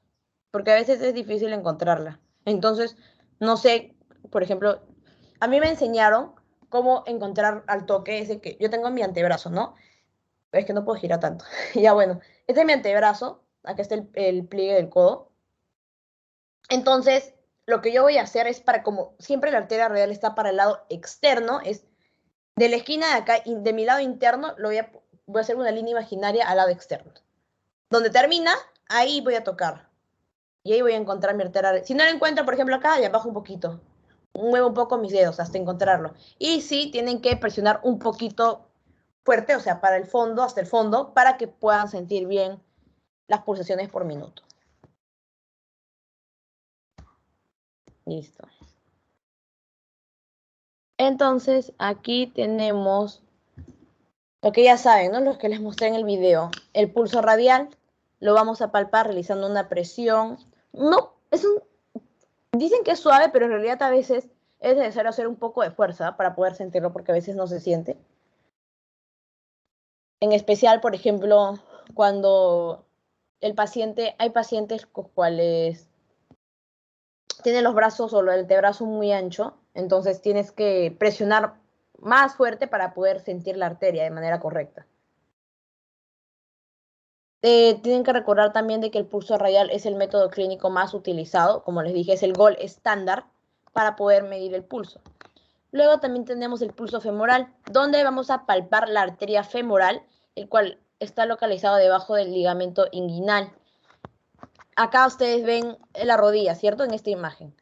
Porque a veces es difícil encontrarla. Entonces, no sé, por ejemplo, a mí me enseñaron cómo encontrar al toque ese que yo tengo en mi antebrazo, ¿no? Es que no puedo girar tanto. Ya bueno, este es mi antebrazo, acá está el pliegue del codo. Entonces, lo que yo voy a hacer es para, como siempre la arteria radial está para el lado externo, es de la esquina de acá, de mi lado interno, voy a hacer una línea imaginaria al lado externo. Donde termina, ahí voy a tocar. Y ahí voy a encontrar mi arteria radial. Si no la encuentro, por ejemplo, acá, ya bajo un poquito. Muevo un poco mis dedos hasta encontrarlo. Y sí, tienen que presionar un poquito fuerte, o sea, para el fondo, hasta el fondo, para que puedan sentir bien las pulsaciones por minuto. Listo. Entonces, aquí tenemos lo que ya saben, ¿no? Los que les mostré en el video. El pulso radial lo vamos a palpar realizando una presión. No, dicen que es suave, pero en realidad a veces es necesario hacer un poco de fuerza para poder sentirlo, porque a veces no se siente. En especial, por ejemplo, cuando hay pacientes con cuales tienen los brazos o el antebrazo muy ancho, entonces tienes que presionar más fuerte para poder sentir la arteria de manera correcta. Tienen que recordar también de que el pulso radial es el método clínico más utilizado, como les dije, es el gold estándar para poder medir el pulso. Luego también tenemos el pulso femoral, donde vamos a palpar la arteria femoral, el cual está localizado debajo del ligamento inguinal. Acá ustedes ven la rodilla, ¿cierto? En esta imagen.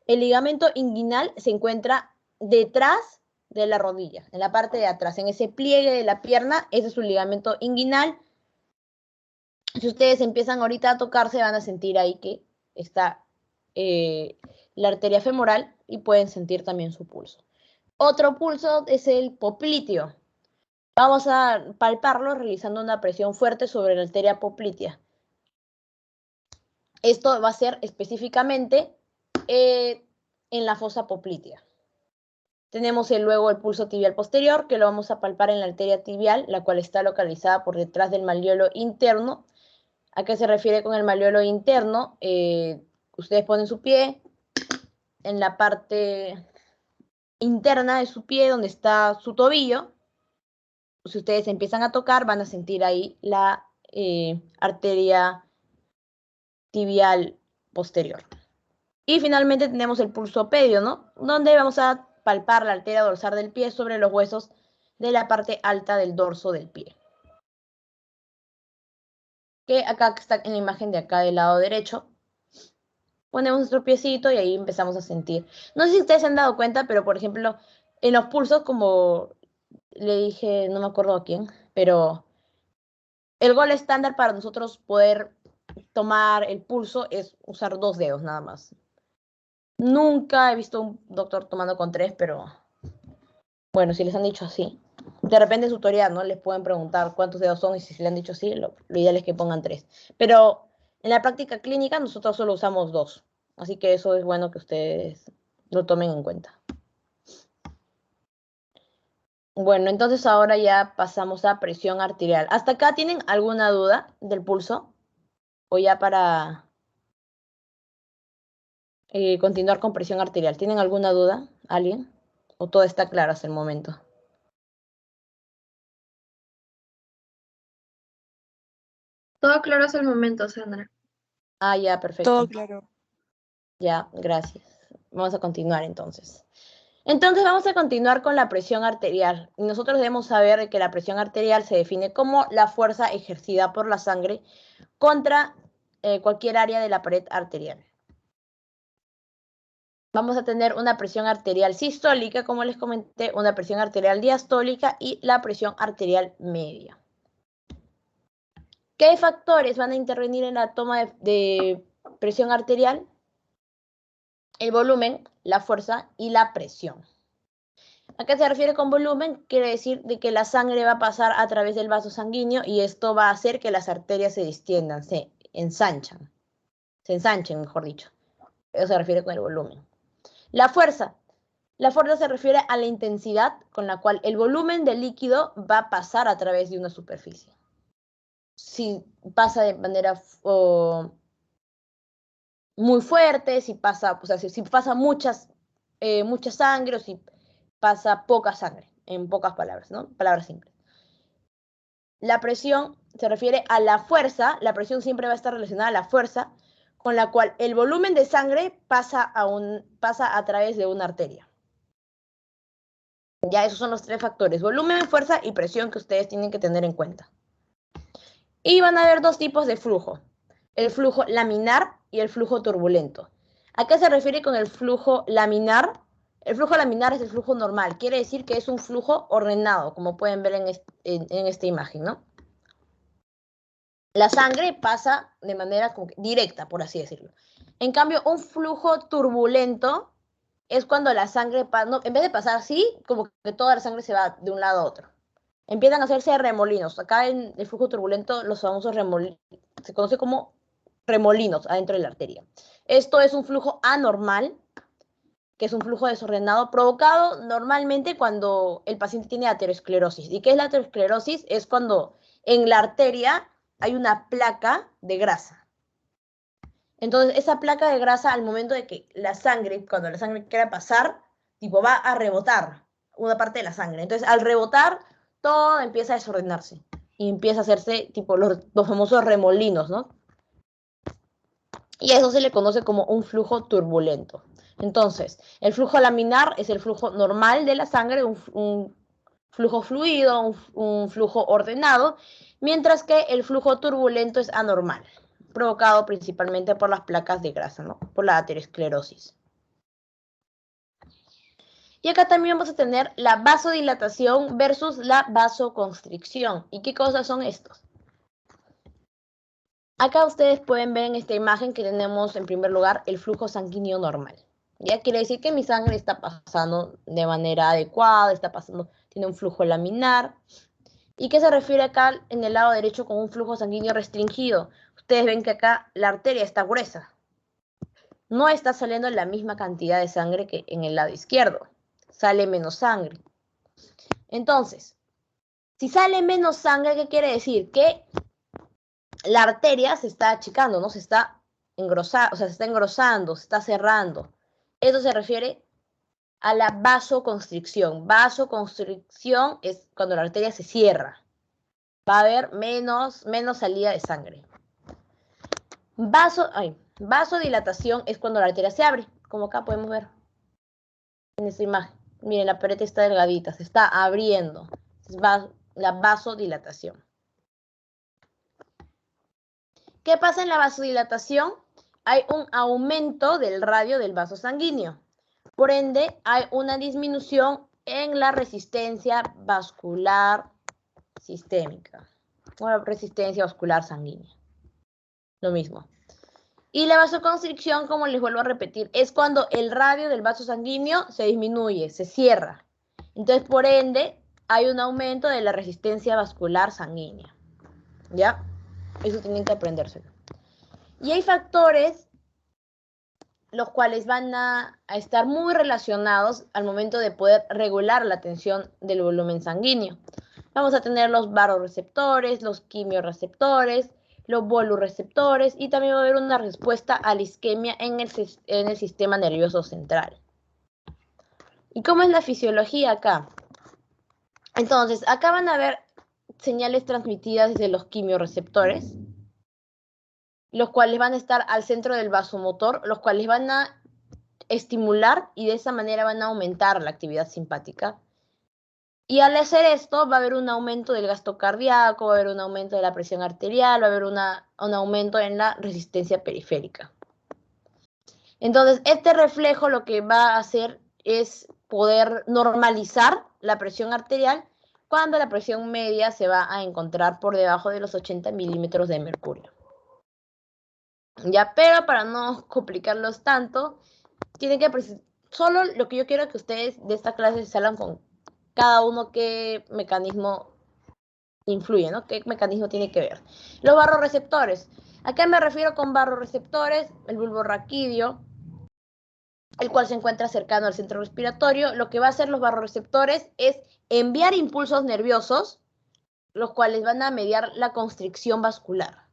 El ligamento inguinal se encuentra detrás de la rodilla, en la parte de atrás, en ese pliegue de la pierna, ese es su ligamento inguinal. Si ustedes empiezan ahorita a tocarse, van a sentir ahí que está la arteria femoral y pueden sentir también su pulso. Otro pulso es el popliteo. Vamos a palparlo realizando una presión fuerte sobre la arteria poplitea. Esto va a ser específicamente en la fosa poplitea. Tenemos luego el pulso tibial posterior, que lo vamos a palpar en la arteria tibial, la cual está localizada por detrás del malleolo interno. ¿A qué se refiere con el malleolo interno? Ustedes ponen su pie en la parte interna de su pie, donde está su tobillo. Si ustedes empiezan a tocar, van a sentir ahí la arteria tibial posterior. Y finalmente tenemos el pulso pedio, ¿no? Donde vamos a palpar la arteria dorsal del pie sobre los huesos de la parte alta del dorso del pie. que acá está en la imagen de acá del lado derecho. Ponemos nuestro piecito y ahí empezamos a sentir. No sé si ustedes se han dado cuenta, pero por ejemplo, en los pulsos, como le dije, no me acuerdo a quién, pero el gol estándar para nosotros poder tomar el pulso es usar 2 dedos nada más. Nunca he visto un doctor tomando con 3, pero bueno, si les han dicho así. De repente en su tutorial, ¿no? Les pueden preguntar cuántos dedos son y si le han dicho así, lo ideal es que pongan 3. Pero en la práctica clínica nosotros solo usamos 2. Así que eso es bueno que ustedes lo tomen en cuenta. Bueno, entonces ahora ya pasamos a presión arterial. ¿Hasta acá tienen alguna duda del pulso? O ya para continuar con presión arterial. ¿Tienen alguna duda? ¿Alguien? ¿O todo está claro hasta el momento? Todo claro hasta el momento, Sandra. Ah, ya, perfecto. Todo claro. Ya, gracias. Vamos a continuar entonces. Entonces vamos a continuar con la presión arterial. Y nosotros debemos saber que la presión arterial se define como la fuerza ejercida por la sangre contra cualquier área de la pared arterial. Vamos a tener una presión arterial sistólica, como les comenté, una presión arterial diastólica y la presión arterial media. ¿Qué factores van a intervenir en la toma de presión arterial? El volumen, la fuerza y la presión. ¿A qué se refiere con volumen? Quiere decir de que la sangre va a pasar a través del vaso sanguíneo y esto va a hacer que las arterias se distiendan, se ensanchen, mejor dicho. Eso se refiere con el volumen. La fuerza. La fuerza se refiere a la intensidad con la cual el volumen del líquido va a pasar a través de una superficie. Si pasa de manera muy fuerte, si pasa, o sea, si pasa mucha sangre o si pasa poca sangre, en pocas palabras, ¿no? Palabras simples. La presión se refiere a la fuerza, la presión siempre va a estar relacionada a la fuerza con la cual el volumen de sangre pasa a través de una arteria. Ya esos son los 3 factores, volumen, fuerza y presión que ustedes tienen que tener en cuenta. Y van a haber 2 tipos de flujo, el flujo laminar y el flujo turbulento. ¿A qué se refiere con el flujo laminar? El flujo laminar es el flujo normal, quiere decir que es un flujo ordenado, como pueden ver en esta imagen, ¿no? La sangre pasa de manera directa, por así decirlo. En cambio, un flujo turbulento es cuando la sangre, en vez de pasar así, como que toda la sangre se va de un lado a otro. Empiezan a hacerse remolinos. Acá en el flujo turbulento, los famosos remolinos, se conoce como remolinos adentro de la arteria. Esto es un flujo anormal, que es un flujo desordenado, provocado normalmente cuando el paciente tiene aterosclerosis. ¿Y qué es la aterosclerosis? Es cuando en la arteria hay una placa de grasa. Entonces, esa placa de grasa, al momento de que la sangre, cuando la sangre quiera pasar, tipo va a rebotar una parte de la sangre. Entonces, al rebotar, todo empieza a desordenarse y empieza a hacerse tipo los famosos remolinos, ¿no? Y a eso se le conoce como un flujo turbulento. Entonces, el flujo laminar es el flujo normal de la sangre, un flujo fluido, un flujo ordenado, mientras que el flujo turbulento es anormal, provocado principalmente por las placas de grasa, ¿no? Por la aterosclerosis. Y acá también vamos a tener la vasodilatación versus la vasoconstricción. ¿Y qué cosas son estos? Acá ustedes pueden ver en esta imagen que tenemos en primer lugar el flujo sanguíneo normal. Ya quiere decir que mi sangre está pasando de manera adecuada, tiene un flujo laminar. ¿Y qué se refiere acá en el lado derecho con un flujo sanguíneo restringido? Ustedes ven que acá la arteria está gruesa. No está saliendo la misma cantidad de sangre que en el lado izquierdo. Sale menos sangre. Entonces, si sale menos sangre, ¿qué quiere decir? Que la arteria se está achicando, ¿no? Se está engrosando, se está cerrando. Eso se refiere a la vasoconstricción. Vasoconstricción es cuando la arteria se cierra. Va a haber menos salida de sangre. Vasodilatación es cuando la arteria se abre, como acá podemos ver en esta imagen. Miren, la pared está delgadita, se está abriendo. Es la vasodilatación. ¿Qué pasa en la vasodilatación? Hay un aumento del radio del vaso sanguíneo. Por ende, hay una disminución en la resistencia vascular sistémica. O la resistencia vascular sanguínea. Lo mismo. Y la vasoconstricción, como les vuelvo a repetir, es cuando el radio del vaso sanguíneo se disminuye, se cierra. Entonces, por ende, hay un aumento de la resistencia vascular sanguínea. ¿Ya? Eso tienen que aprendérselo. Y hay factores los cuales van a estar muy relacionados al momento de poder regular la tensión del volumen sanguíneo. Vamos a tener los vasoreceptores, los quimiorreceptores, los volureceptores y también va a haber una respuesta a la isquemia en el sistema nervioso central. ¿Y cómo es la fisiología acá? Entonces, acá van a haber señales transmitidas desde los quimiorreceptores, los cuales van a estar al centro del vasomotor, los cuales van a estimular y de esa manera van a aumentar la actividad simpática. Y al hacer esto va a haber un aumento del gasto cardíaco, va a haber un aumento de la presión arterial, va a haber un aumento en la resistencia periférica. Entonces, este reflejo lo que va a hacer es poder normalizar la presión arterial cuando la presión media se va a encontrar por debajo de los 80 milímetros de mercurio. Ya, pero para no complicarlos tanto, tienen que solo lo que yo quiero que ustedes de esta clase salgan con cada uno qué mecanismo influye, ¿no? ¿Qué mecanismo tiene que ver? Los vasoreceptores. ¿A qué me refiero con vasoreceptores? El bulbo raquídeo, el cual se encuentra cercano al centro respiratorio. Lo que va a hacer los vasoreceptores es enviar impulsos nerviosos, los cuales van a mediar la constricción vascular.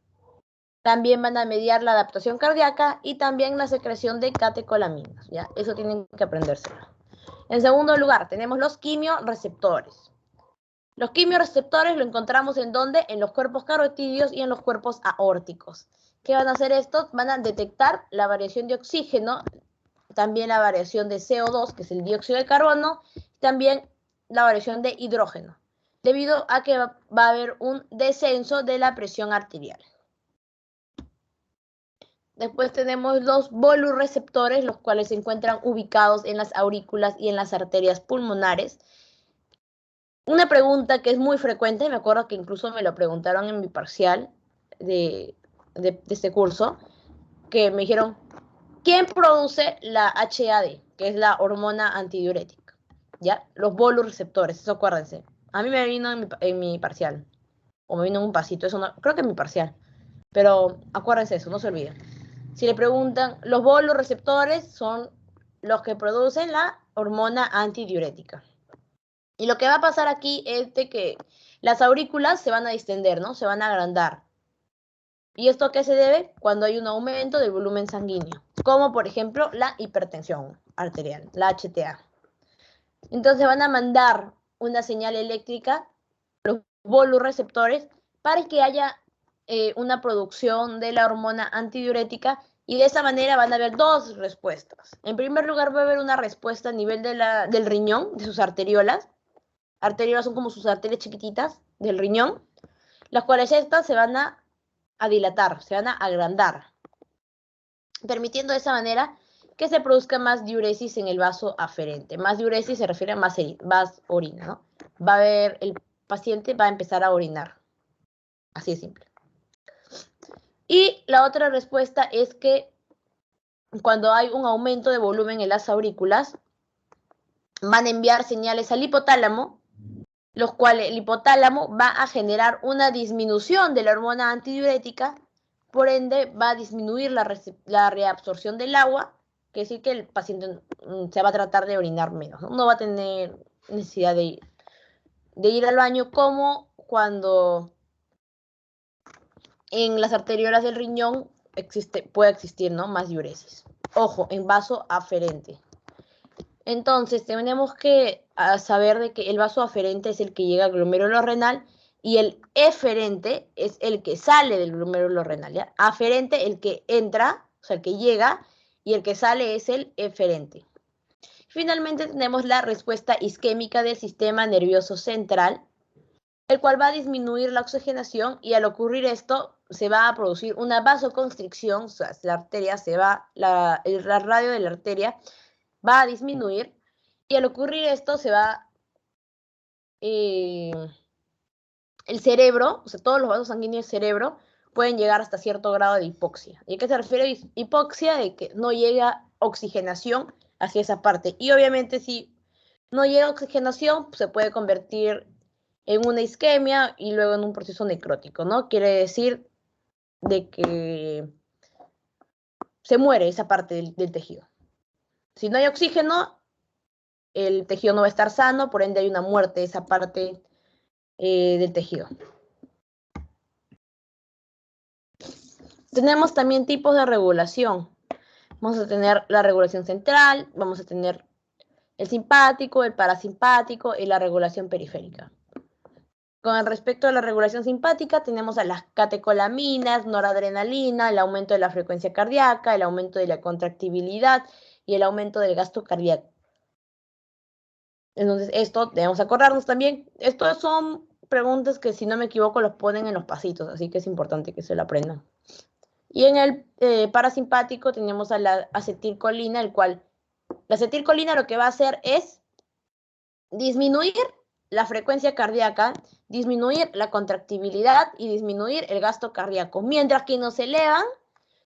También van a mediar la adaptación cardíaca y también la secreción de catecolaminas, ¿ya? Eso tienen que aprendérselo. En segundo lugar, tenemos los quimiorreceptores. Los quimiorreceptores lo encontramos ¿en dónde? En los cuerpos carotídeos y en los cuerpos aórticos. ¿Qué van a hacer estos? Van a detectar la variación de oxígeno, también la variación de CO2, que es el dióxido de carbono, y también la variación de hidrógeno, debido a que va a haber un descenso de la presión arterial. Después tenemos los volureceptores, los cuales se encuentran ubicados en las aurículas y en las arterias pulmonares. Una pregunta que es muy frecuente, me acuerdo que incluso me lo preguntaron en mi parcial de este curso, que me dijeron, ¿quién produce la HAD, que es la hormona antidiurética? ¿Ya? Los volureceptores, eso acuérdense. A mí me vino en mi parcial, o me vino en un pasito, eso no, creo que en mi parcial, pero acuérdense eso, no se olviden. Si le preguntan, los volureceptores son los que producen la hormona antidiurética. Y lo que va a pasar aquí es de que las aurículas se van a distender, ¿no? Se van a agrandar. ¿Y esto a qué se debe? Cuando hay un aumento del volumen sanguíneo, como por ejemplo la hipertensión arterial, la HTA. Entonces van a mandar una señal eléctrica, los volureceptores, para que haya una producción de la hormona antidiurética y de esa manera van a haber dos respuestas. En primer lugar va a haber una respuesta a nivel del riñón, de sus arteriolas. Arteriolas son como sus arterias chiquititas del riñón, las cuales estas se van a dilatar, se van a agrandar, permitiendo de esa manera que se produzca más diuresis en el vaso aferente. Más diuresis se refiere a más orina, ¿no? Va a haber, el paciente va a empezar a orinar. Así de simple. Y la otra respuesta es que cuando hay un aumento de volumen en las aurículas, van a enviar señales al hipotálamo, los cuales el hipotálamo va a generar una disminución de la hormona antidiurética, por ende va a disminuir la reabsorción del agua, que es decir que el paciente se va a tratar de orinar menos, ¿no? No va a tener necesidad de ir al baño como cuando en las arteriolas del riñón puede existir, ¿no? Más diuresis. Ojo, en vaso aferente. Entonces, tenemos que saber de que el vaso aferente es el que llega al glomérulo renal y el eferente es el que sale del glomérulo renal, ¿ya? Aferente, el que entra, o sea, el que llega, y el que sale es el eferente. Finalmente, tenemos la respuesta isquémica del sistema nervioso central, el cual va a disminuir la oxigenación y al ocurrir esto, se va a producir una vasoconstricción, o sea, la arteria se va, el radio de la arteria va a disminuir, y al ocurrir esto se va el cerebro, o sea, todos los vasos sanguíneos del cerebro pueden llegar hasta cierto grado de hipoxia. ¿Y a qué se refiere hipoxia? De que no llega oxigenación hacia esa parte. Y obviamente si no llega oxigenación, se puede convertir en una isquemia y luego en un proceso necrótico, ¿no? Quiere decir de que se muere esa parte del tejido. Si no hay oxígeno, el tejido no va a estar sano, por ende hay una muerte de esa parte del tejido. Tenemos también tipos de regulación. Vamos a tener la regulación central, vamos a tener el simpático, el parasimpático y la regulación periférica. Con respecto a la regulación simpática, tenemos a las catecolaminas, noradrenalina, el aumento de la frecuencia cardíaca, el aumento de la contractibilidad y el aumento del gasto cardíaco. Entonces, esto debemos acordarnos también. Estas son preguntas que, si no me equivoco, los ponen en los pasitos, así que es importante que se lo aprendan. Y en el parasimpático tenemos a la acetilcolina, el cual la acetilcolina lo que va a hacer es disminuir la frecuencia cardíaca, disminuir la contractibilidad y disminuir el gasto cardíaco, mientras que nos elevan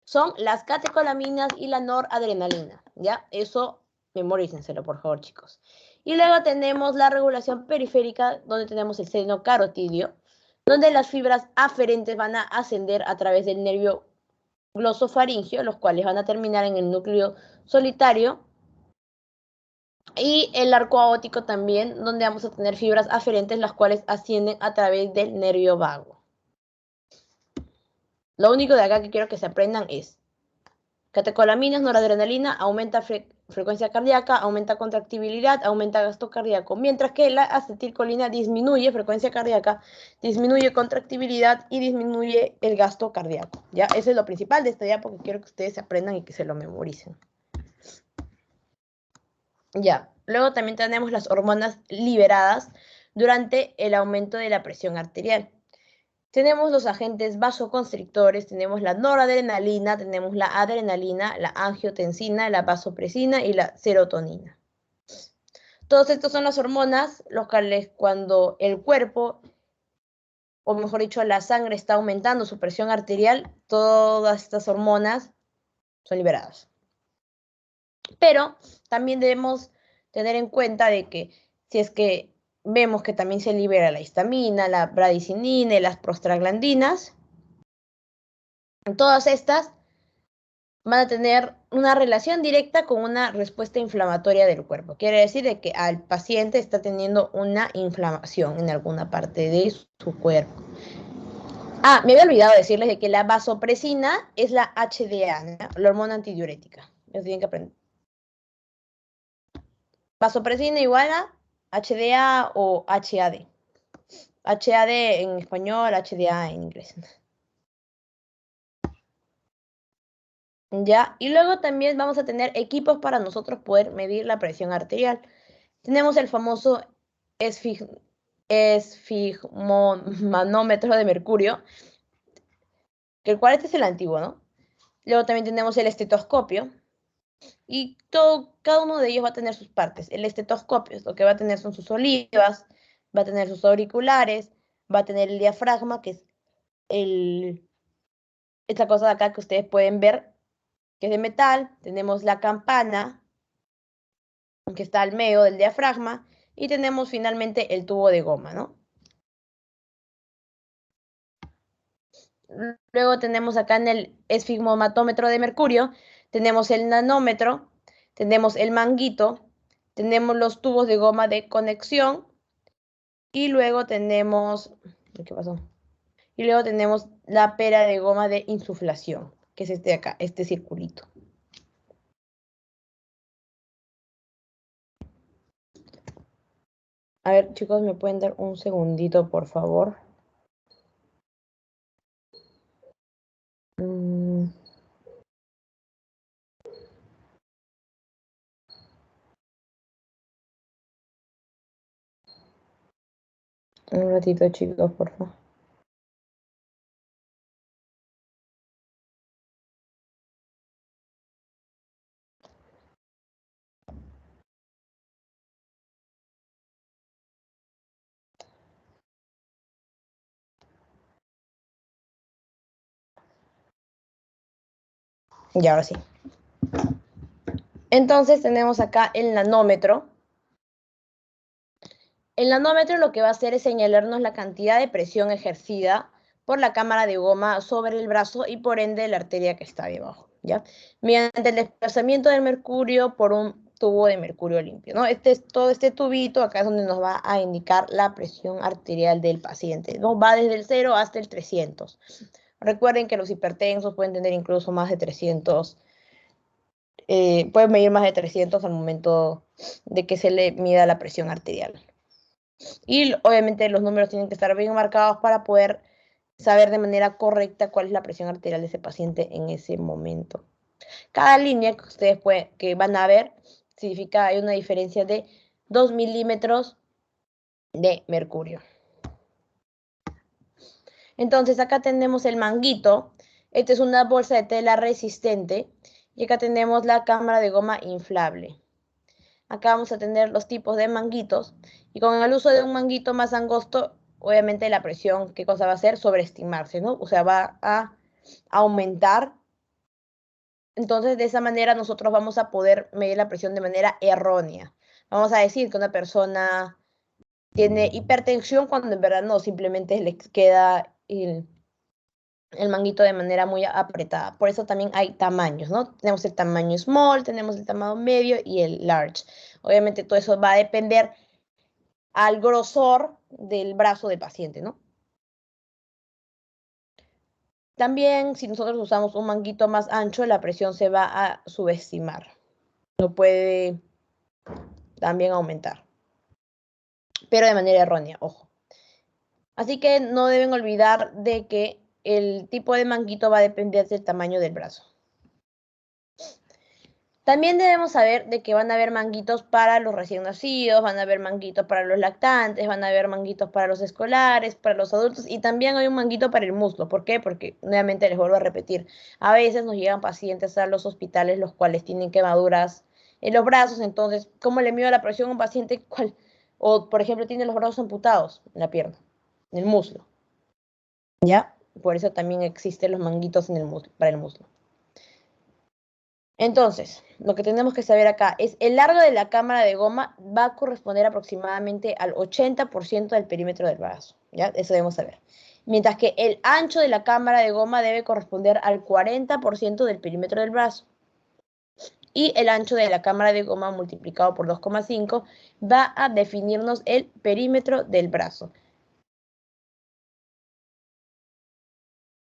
son las catecolaminas y la noradrenalina, ¿ya? Eso memorícenselo, por favor, chicos. Y luego tenemos la regulación periférica, donde tenemos el seno carotidio, donde las fibras aferentes van a ascender a través del nervio glosofaringio, los cuales van a terminar en el núcleo solitario, y el arco aórtico también, donde vamos a tener fibras aferentes, las cuales ascienden a través del nervio vago. Lo único de acá que quiero que se aprendan es catecolaminas, noradrenalina, aumenta frecuencia cardíaca, aumenta contractibilidad, aumenta gasto cardíaco, mientras que la acetilcolina disminuye frecuencia cardíaca, disminuye contractibilidad y disminuye el gasto cardíaco. ¿Ya? Eso es lo principal de esta idea, porque quiero que ustedes se aprendan y que se lo memoricen. Ya, luego también tenemos las hormonas liberadas durante el aumento de la presión arterial. Tenemos los agentes vasoconstrictores, tenemos la noradrenalina, tenemos la adrenalina, la angiotensina, la vasopresina y la serotonina. Todos estos son las hormonas, los cuales cuando el cuerpo, o mejor dicho, la sangre está aumentando su presión arterial, todas estas hormonas son liberadas. Pero también debemos tener en cuenta de que si es que vemos que también se libera la histamina, la bradicinina y las prostaglandinas, todas estas van a tener una relación directa con una respuesta inflamatoria del cuerpo. Quiere decir de que al paciente está teniendo una inflamación en alguna parte de su cuerpo. Ah, me había olvidado decirles de que la vasopresina es la HDA, ¿no? La hormona antidiurética. Eso tienen que aprender. Vasopresina igual a HDA o HAD. HAD en español, HDA en inglés. ¿Ya? Y luego también vamos a tener equipos para nosotros poder medir la presión arterial. Tenemos el famoso esfigmomanómetro de mercurio, que el cual este es el antiguo, ¿no? Luego también tenemos el estetoscopio, y cada uno de ellos va a tener sus partes. El estetoscopio lo que va a tener son sus olivas, va a tener sus auriculares, va a tener el diafragma, que es esta cosa de acá que ustedes pueden ver, que es de metal. Tenemos la campana, que está al medio del diafragma, y tenemos finalmente el tubo de goma, ¿no? Luego tenemos acá en el esfigmomatómetro de mercurio, tenemos el nanómetro, tenemos el manguito, tenemos los tubos de goma de conexión, y luego tenemos, ¿qué pasó? Y luego tenemos la pera de goma de insuflación, que es este de acá, este circulito. A ver, chicos, ¿me pueden dar un segundito, por favor? Un ratito, chicos, por favor. Y ahora sí. Entonces tenemos acá el nanómetro. El nanómetro lo que va a hacer es señalarnos la cantidad de presión ejercida por la cámara de goma sobre el brazo y por ende la arteria que está debajo, ¿ya? Mediante el desplazamiento del mercurio por un tubo de mercurio limpio, ¿no? Todo este tubito acá es donde nos va a indicar la presión arterial del paciente, ¿no? Va desde el 0 hasta el 300. Recuerden que los hipertensos pueden tener incluso más de 300, pueden medir más de 300 al momento de que se le mida la presión arterial. Y obviamente los números tienen que estar bien marcados para poder saber de manera correcta cuál es la presión arterial de ese paciente en ese momento. Cada línea que ustedes que van a ver significa hay una diferencia de 2 milímetros de mercurio. Entonces acá tenemos el manguito. Esta es una bolsa de tela resistente. Y acá tenemos la cámara de goma inflable. Acá vamos a tener los tipos de manguitos. Y con el uso de un manguito más angosto, obviamente la presión, ¿qué cosa va a hacer? Sobreestimarse, ¿no? O sea, va a aumentar. Entonces, de esa manera nosotros vamos a poder medir la presión de manera errónea. Vamos a decir que una persona tiene hipertensión cuando en verdad no, simplemente le queda el manguito de manera muy apretada. Por eso también hay tamaños, ¿no? Tenemos el tamaño small, tenemos el tamaño medio y el large. Obviamente todo eso va a depender al grosor del brazo del paciente, ¿no? También, si nosotros usamos un manguito más ancho, la presión se va a subestimar. No puede también aumentar, pero de manera errónea, ojo. Así que no deben olvidar de que el tipo de manguito va a depender del tamaño del brazo. También debemos saber de que van a haber manguitos para los recién nacidos, van a haber manguitos para los lactantes, van a haber manguitos para los escolares, para los adultos y también hay un manguito para el muslo. ¿Por qué? Porque nuevamente les vuelvo a repetir, a veces nos llegan pacientes a los hospitales los cuales tienen quemaduras en los brazos, entonces, ¿cómo le mido la presión a un paciente cual, o por ejemplo tiene los brazos amputados en la pierna, en el muslo? ¿Ya? Por eso también existen los manguitos en el muslo, para el muslo. Entonces, lo que tenemos que saber acá es el largo de la cámara de goma va a corresponder aproximadamente al 80% del perímetro del brazo, ¿ya? Eso debemos saber. Mientras que el ancho de la cámara de goma debe corresponder al 40% del perímetro del brazo. Y el ancho de la cámara de goma multiplicado por 2,5 va a definirnos el perímetro del brazo.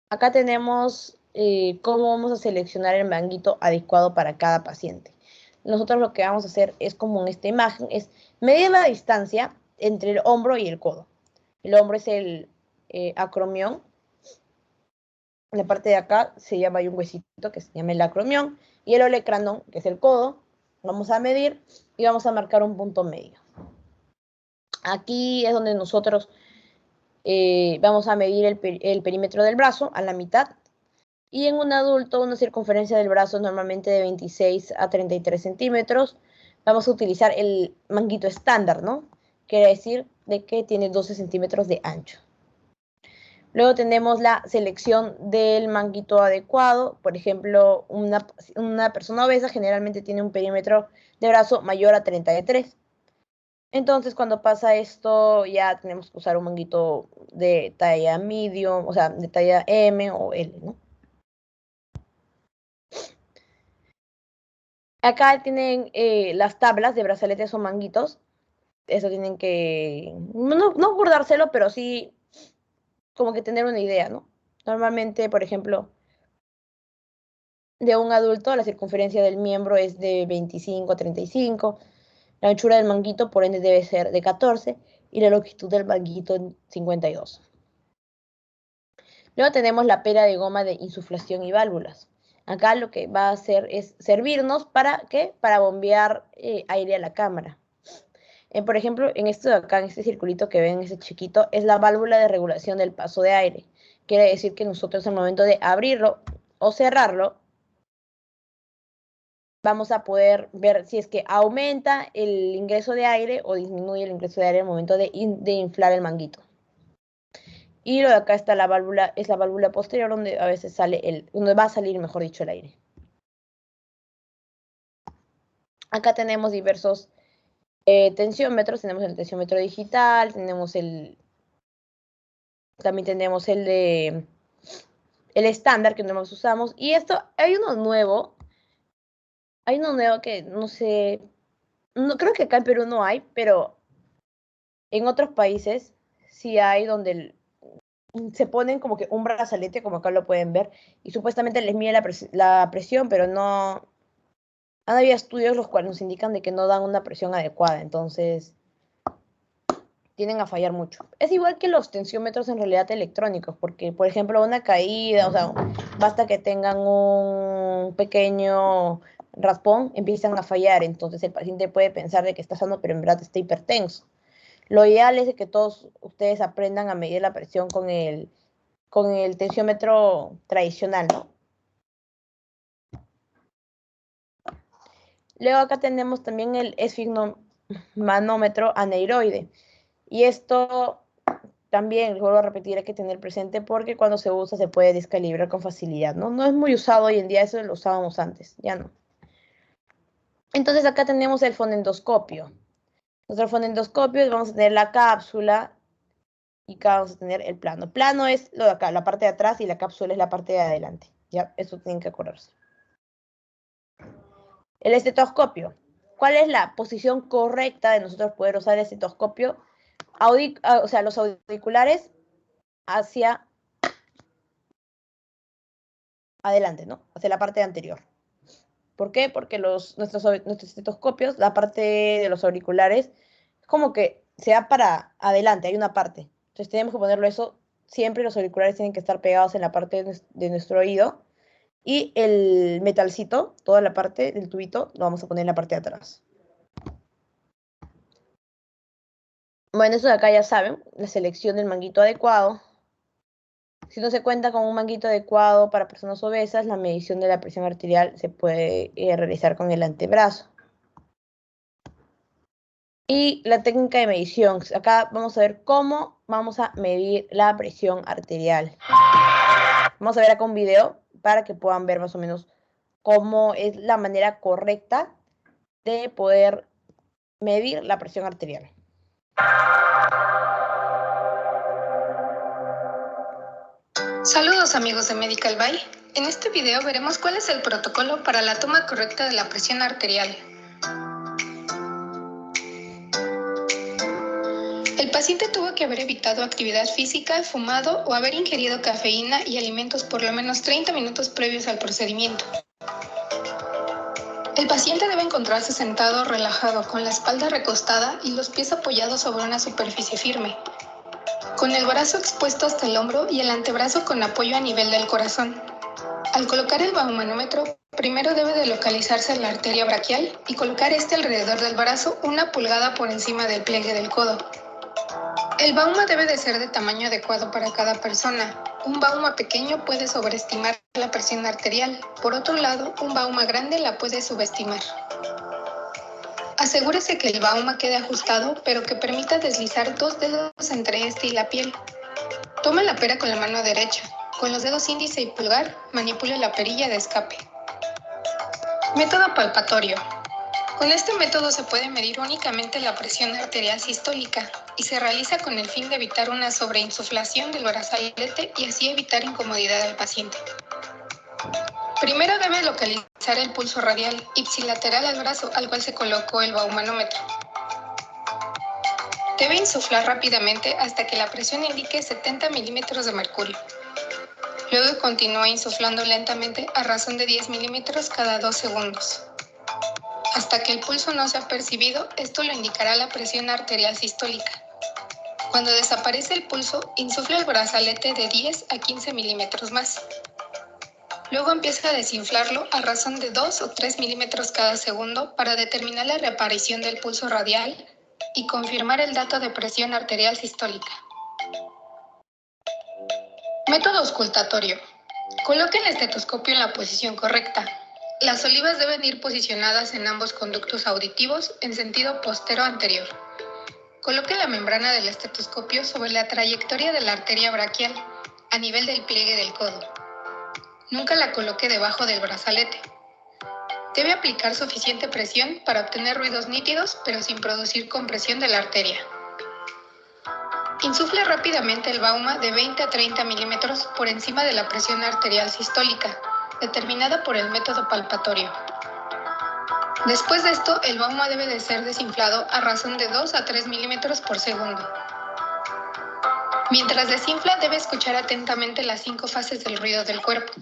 Acá tenemos cómo vamos a seleccionar el manguito adecuado para cada paciente. Nosotros lo que vamos a hacer es como en esta imagen, es medir la distancia entre el hombro y el codo. El hombro es el acromión. En la parte de acá se llama, hay un huesito que se llama el acromión y el olecranon, que es el codo. Vamos a medir y vamos a marcar un punto medio. Aquí es donde nosotros vamos a medir el perímetro del brazo a la mitad. Y en un adulto, una circunferencia del brazo normalmente de 26 a 33 centímetros. Vamos a utilizar el manguito estándar, ¿no? Quiere decir de que tiene 12 centímetros de ancho. Luego tenemos la selección del manguito adecuado. Por ejemplo, una persona obesa generalmente tiene un perímetro de brazo mayor a 33. Entonces, cuando pasa esto, ya tenemos que usar un manguito de talla medium, o sea, de talla M o L, ¿no? Acá tienen las tablas de brazaletes o manguitos. Eso tienen que, no acordárselo, pero sí como que tener una idea, ¿no? Normalmente, por ejemplo, de un adulto, la circunferencia del miembro es de 25 a 35. La anchura del manguito, por ende, debe ser de 14. Y la longitud del manguito, 52. Luego tenemos la pera de goma de insuflación y válvulas. Acá lo que va a hacer es servirnos para, ¿qué? Para bombear aire a la cámara. Por ejemplo, en esto de acá, en este circulito que ven, ese chiquito, es la válvula de regulación del paso de aire. Quiere decir que nosotros al momento de abrirlo o cerrarlo, vamos a poder ver si es que aumenta el ingreso de aire o disminuye el ingreso de aire al momento de inflar el manguito. Y lo de acá está la válvula, es la válvula posterior donde a veces sale donde va a salir, mejor dicho, el aire. Acá tenemos diversos tensiómetros, tenemos el tensiómetro digital, también tenemos el estándar que no más usamos. Y esto, hay uno nuevo que no sé, no creo que acá en Perú no hay, pero en otros países sí hay donde se ponen como que un brazalete, como acá lo pueden ver, y supuestamente les mide la presión, pero no, han habido estudios los cuales nos indican de que no dan una presión adecuada, entonces tienden a fallar mucho. Es igual que los tensiómetros en realidad electrónicos, porque por ejemplo una caída, o sea, basta que tengan un pequeño raspón, empiezan a fallar, entonces el paciente puede pensar de que está sano, pero en verdad está hipertenso. Lo ideal es que todos ustedes aprendan a medir la presión con el tensiómetro tradicional, ¿no? Luego acá tenemos también el esfigmomanómetro aneroide. Y esto también, vuelvo a repetir, hay que tener presente porque cuando se usa se puede descalibrar con facilidad, ¿no? No es muy usado hoy en día, eso lo usábamos antes, ya no. Entonces acá tenemos el fonendoscopio. Nuestro fonendoscopio, vamos a tener la cápsula y acá vamos a tener el plano. Plano es lo de acá, la parte de atrás, y la cápsula es la parte de adelante. Ya, eso tienen que acordarse. El estetoscopio. ¿Cuál es la posición correcta de nosotros poder usar el estetoscopio? O sea, los auriculares hacia adelante, ¿no? Hacia la parte anterior. ¿Por qué? Porque nuestros estetoscopios, la parte de los auriculares, es como que se da para adelante, hay una parte. Entonces tenemos que ponerlo eso, siempre los auriculares tienen que estar pegados en la parte de nuestro oído, y el metalcito, toda la parte del tubito, lo vamos a poner en la parte de atrás. Bueno, eso de acá ya saben, la selección del manguito adecuado. Si no se cuenta con un manguito adecuado para personas obesas, la medición de la presión arterial se puede realizar con el antebrazo. Y la técnica de medición. Acá vamos a ver cómo vamos a medir la presión arterial. Vamos a ver acá un video para que puedan ver más o menos cómo es la manera correcta de poder medir la presión arterial. Saludos amigos de Medical By. En este video veremos cuál es el protocolo para la toma correcta de la presión arterial. El paciente tuvo que haber evitado actividad física, fumado o haber ingerido cafeína y alimentos por lo menos 30 minutos previos al procedimiento. El paciente debe encontrarse sentado relajado, con la espalda recostada y los pies apoyados sobre una superficie firme, con el brazo expuesto hasta el hombro y el antebrazo con apoyo a nivel del corazón. Al colocar el baumanómetro, primero debe de localizarse la arteria braquial y colocar este alrededor del brazo 1 pulgada por encima del pliegue del codo. El bauma debe de ser de tamaño adecuado para cada persona. Un bauma pequeño puede sobreestimar la presión arterial. Por otro lado, un bauma grande la puede subestimar. Asegúrese que el bauma quede ajustado, pero que permita deslizar 2 dedos entre este y la piel. Tome la pera con la mano derecha. Con los dedos índice y pulgar, manipule la perilla de escape. Método palpatorio. Con este método se puede medir únicamente la presión arterial sistólica y se realiza con el fin de evitar una sobreinsuflación del brazalete y así evitar incomodidad al paciente. Primero debe localizar el pulso radial ipsilateral al brazo al cual se colocó el baumanómetro. Debe insuflar rápidamente hasta que la presión indique 70 milímetros de mercurio. Luego continúa insuflando lentamente a razón de 10 milímetros cada 2 segundos. Hasta que el pulso no sea percibido, esto lo indicará la presión arterial sistólica. Cuando desaparece el pulso, insufla el brazalete de 10 a 15 milímetros más. Luego empieza a desinflarlo a razón de 2 o 3 milímetros cada segundo para determinar la reaparición del pulso radial y confirmar el dato de presión arterial sistólica. Método auscultatorio. Coloque el estetoscopio en la posición correcta. Las olivas deben ir posicionadas en ambos conductos auditivos en sentido postero-anterior. Coloque la membrana del estetoscopio sobre la trayectoria de la arteria braquial, a nivel del pliegue del codo. Nunca la coloque debajo del brazalete. Debe aplicar suficiente presión para obtener ruidos nítidos, pero sin producir compresión de la arteria. Insufle rápidamente el bauma de 20 a 30 milímetros por encima de la presión arterial sistólica, determinada por el método palpatorio. Después de esto, el bauma debe de ser desinflado a razón de 2 a 3 milímetros por segundo. Mientras desinfla, debe escuchar atentamente las 5 fases del ruido del cuerpo.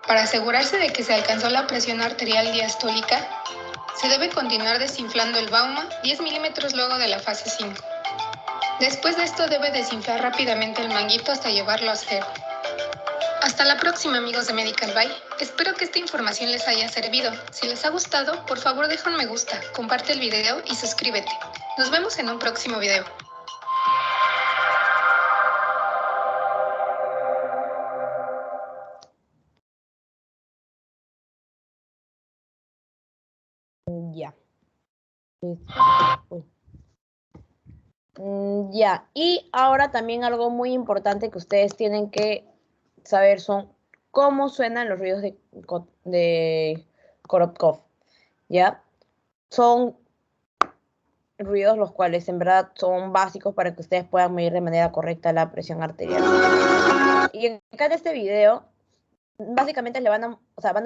Para asegurarse de que se alcanzó la presión arterial diastólica, se debe continuar desinflando el bauma 10 milímetros luego de la fase 5. Después de esto debe desinflar rápidamente el manguito hasta llevarlo a cero. Hasta la próxima, amigos de Medical By. Espero que esta información les haya servido. Si les ha gustado, por favor deja un me gusta, comparte el video y suscríbete. Nos vemos en un próximo video. Ya. Ya, y ahora también algo muy importante que ustedes tienen que saber son cómo suenan los ruidos de Korotkov, ¿ya? Son ruidos los cuales en verdad son básicos para que ustedes puedan medir de manera correcta la presión arterial. Y acá en este video, básicamente van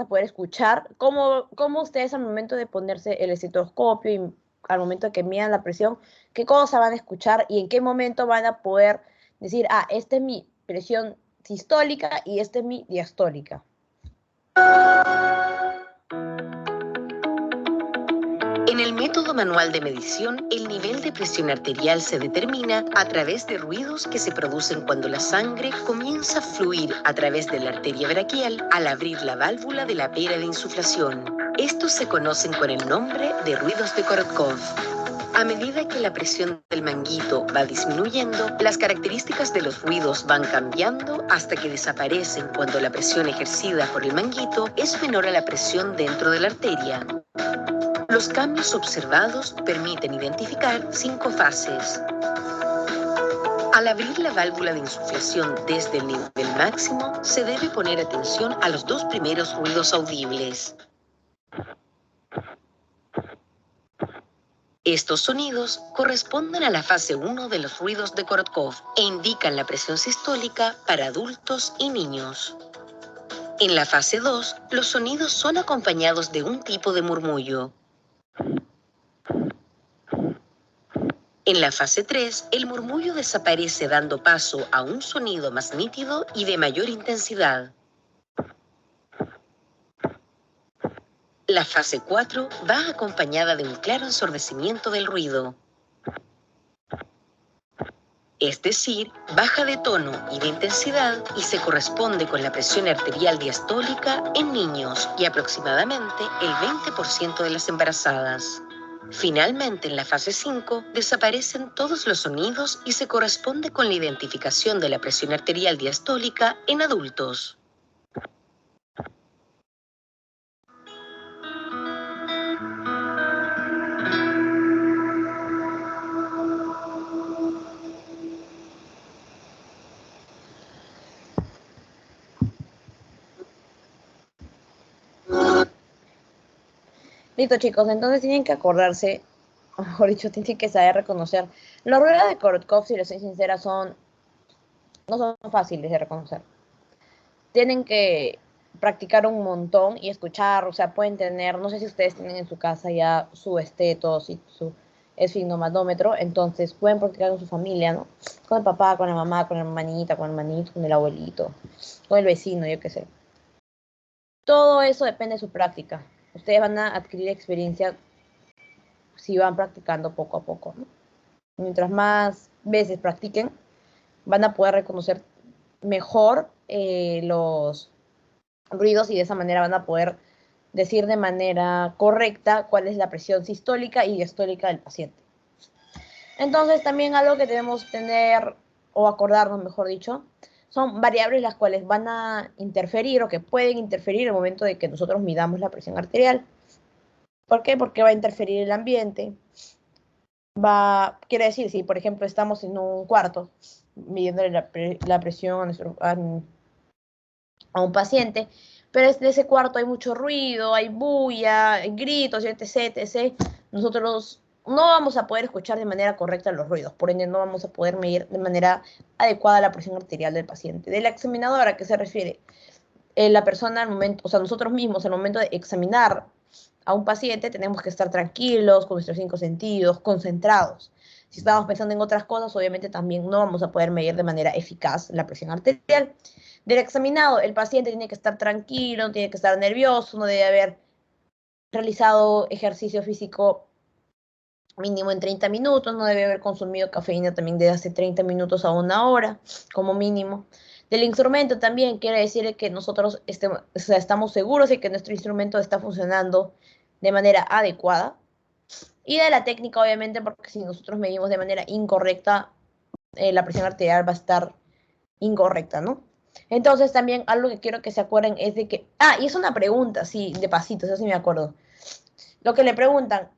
a poder escuchar cómo ustedes al momento de ponerse el estetoscopio y al momento que midan la presión, qué cosa van a escuchar y en qué momento van a poder decir, esta es mi presión sistólica y esta es mi diastólica. En el método manual de medición, el nivel de presión arterial se determina a través de ruidos que se producen cuando la sangre comienza a fluir a través de la arteria braquial al abrir la válvula de la pera de insuflación. Estos se conocen con el nombre de ruidos de Korotkov. A medida que la presión del manguito va disminuyendo, las características de los ruidos van cambiando hasta que desaparecen cuando la presión ejercida por el manguito es menor a la presión dentro de la arteria. Los cambios observados permiten identificar 5 fases. Al abrir la válvula de insuflación desde el nivel máximo, se debe poner atención a los 2 primeros ruidos audibles. Estos sonidos corresponden a la fase 1 de los ruidos de Korotkov e indican la presión sistólica para adultos y niños. En la fase 2, los sonidos son acompañados de un tipo de murmullo. En la fase 3, el murmullo desaparece dando paso a un sonido más nítido y de mayor intensidad. La fase 4 va acompañada de un claro ensordecimiento del ruido. Es decir, baja de tono y de intensidad y se corresponde con la presión arterial diastólica en niños y aproximadamente el 20% de las embarazadas. Finalmente, en la fase 5, desaparecen todos los sonidos y se corresponde con la identificación de la presión arterial diastólica en adultos. Listo, chicos, entonces tienen que acordarse, o mejor dicho, tienen que saber reconocer. Los ruidos de Korotkov, si les soy sincera, no son fáciles de reconocer. Tienen que practicar un montón y escuchar, o sea, pueden tener, no sé si ustedes tienen en su casa ya su estetos y su esfigmomadómetro, entonces pueden practicar con su familia, ¿no? Con el papá, con la mamá, con la hermanita, con el hermanito, con el abuelito, con el vecino, yo qué sé. Todo eso depende de su práctica. Ustedes van a adquirir experiencia si van practicando poco a poco, ¿no? Mientras más veces practiquen, van a poder reconocer mejor los ruidos y de esa manera van a poder decir de manera correcta cuál es la presión sistólica y diastólica del paciente. Entonces, también algo que debemos tener, o acordarnos, mejor dicho, son variables las cuales van a interferir o que pueden interferir en el momento de que nosotros midamos la presión arterial. ¿Por qué? Porque va a interferir el ambiente. Quiere decir, si por ejemplo estamos en un cuarto midiéndole la presión a un paciente, pero en ese cuarto hay mucho ruido, hay bulla, hay gritos, etc., etc., nosotros no vamos a poder escuchar de manera correcta los ruidos, por ende no vamos a poder medir de manera adecuada la presión arterial del paciente. De la examinadora, ¿a qué se refiere? La persona al momento, o sea, nosotros mismos al momento de examinar a un paciente tenemos que estar tranquilos, con nuestros 5 sentidos, concentrados. Si estamos pensando en otras cosas, obviamente también no vamos a poder medir de manera eficaz la presión arterial. Del examinado, el paciente tiene que estar tranquilo, no tiene que estar nervioso, no debe haber realizado ejercicio físico mínimo en 30 minutos, no debe haber consumido cafeína también de hace 30 minutos a 1 hora, como mínimo. Del instrumento también quiere decir que nosotros estamos seguros de que nuestro instrumento está funcionando de manera adecuada. Y de la técnica, obviamente, porque si nosotros medimos de manera incorrecta, la presión arterial va a estar incorrecta, ¿no? Entonces también algo que quiero que se acuerden es de que... y es una pregunta, sí, de pasito, eso sí me acuerdo. Lo que le preguntan,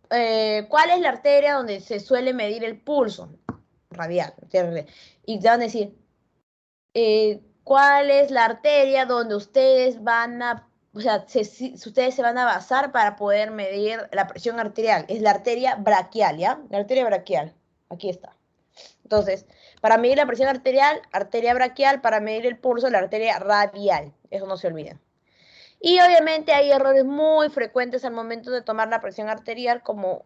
¿cuál es la arteria donde se suele medir el pulso radial? Y te van a decir, ¿cuál es la arteria donde ustedes van a, o sea, si ustedes se van a basar para poder medir la presión arterial? Es la arteria braquial, ¿ya? La arteria braquial, aquí está. Entonces, para medir la presión arterial, arteria braquial; para medir el pulso, la arteria radial. Eso no se olviden. Y obviamente hay errores muy frecuentes al momento de tomar la presión arterial, como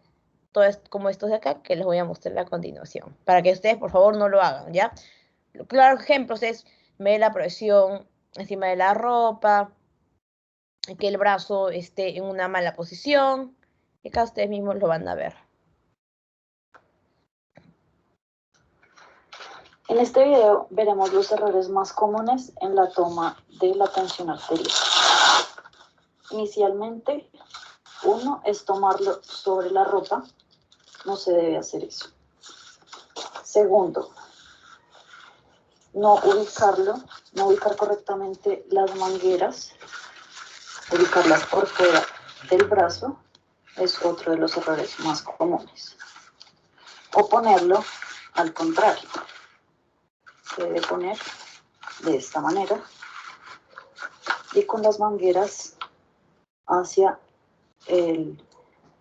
estos de acá, que les voy a mostrar a continuación, para que ustedes, por favor, no lo hagan, ¿ya? Claro, ejemplos es medir la presión encima de la ropa, que el brazo esté en una mala posición, y acá ustedes mismos lo van a ver. En este video veremos los errores más comunes en la toma de la tensión arterial. Inicialmente, uno es tomarlo sobre la ropa. No se debe hacer eso. Segundo, no ubicar correctamente las mangueras, ubicarlas por fuera del brazo, es otro de los errores más comunes. O ponerlo al contrario. Se debe poner de esta manera y con las mangueras hacia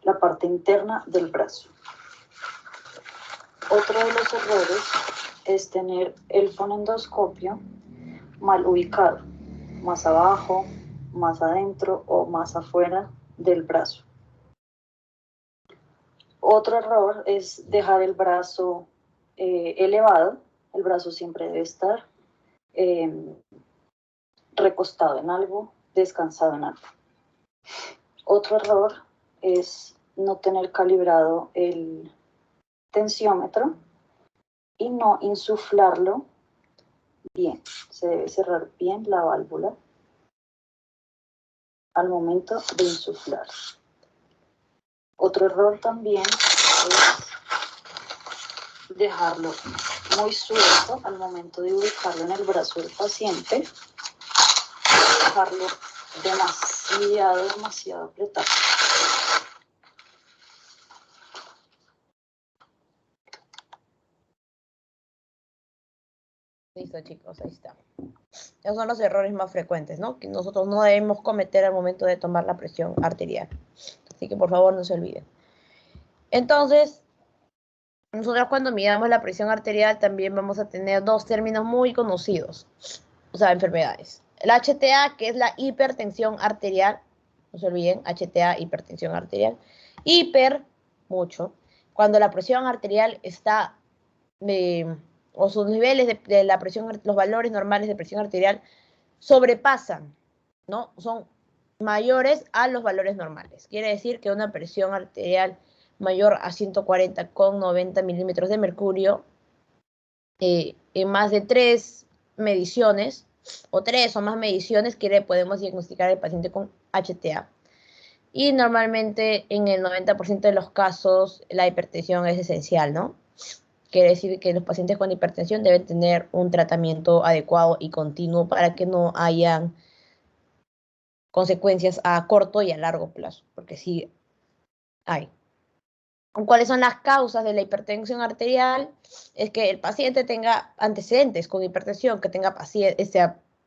la parte interna del brazo. Otro de los errores es tener el fonendoscopio mal ubicado, más abajo, más adentro o más afuera del brazo. Otro error es dejar el brazo elevado. El brazo siempre debe estar recostado en algo, descansado en algo. Otro error es no tener calibrado el tensiómetro y no insuflarlo bien. Se debe cerrar bien la válvula al momento de insuflar. Otro error también es dejarlo muy suelto al momento de ubicarlo en el brazo del paciente, dejarlo demasiado apretado. Listo, chicos, ahí está. Esos son los errores más frecuentes, ¿no? Que nosotros no debemos cometer al momento de tomar la presión arterial. Así que por favor no se olviden. Entonces, nosotros cuando midamos la presión arterial también vamos a tener dos términos muy conocidos, o sea, enfermedades. El HTA, que es la hipertensión arterial, no se olviden, HTA, hipertensión arterial. Cuando la presión arterial está, o sus niveles de la presión, los valores normales de presión arterial sobrepasan, ¿no? Son mayores a los valores normales. Quiere decir que una presión arterial mayor a 140/90 milímetros de mercurio, en más de 3 mediciones, o 3 o más mediciones, podemos diagnosticar al paciente con HTA. Y normalmente en el 90% de los casos la hipertensión es esencial, ¿no? Quiere decir que los pacientes con hipertensión deben tener un tratamiento adecuado y continuo para que no hayan consecuencias a corto y a largo plazo, porque sí hay. ¿Cuáles son las causas de la hipertensión arterial? Es que el paciente tenga antecedentes con hipertensión, que tenga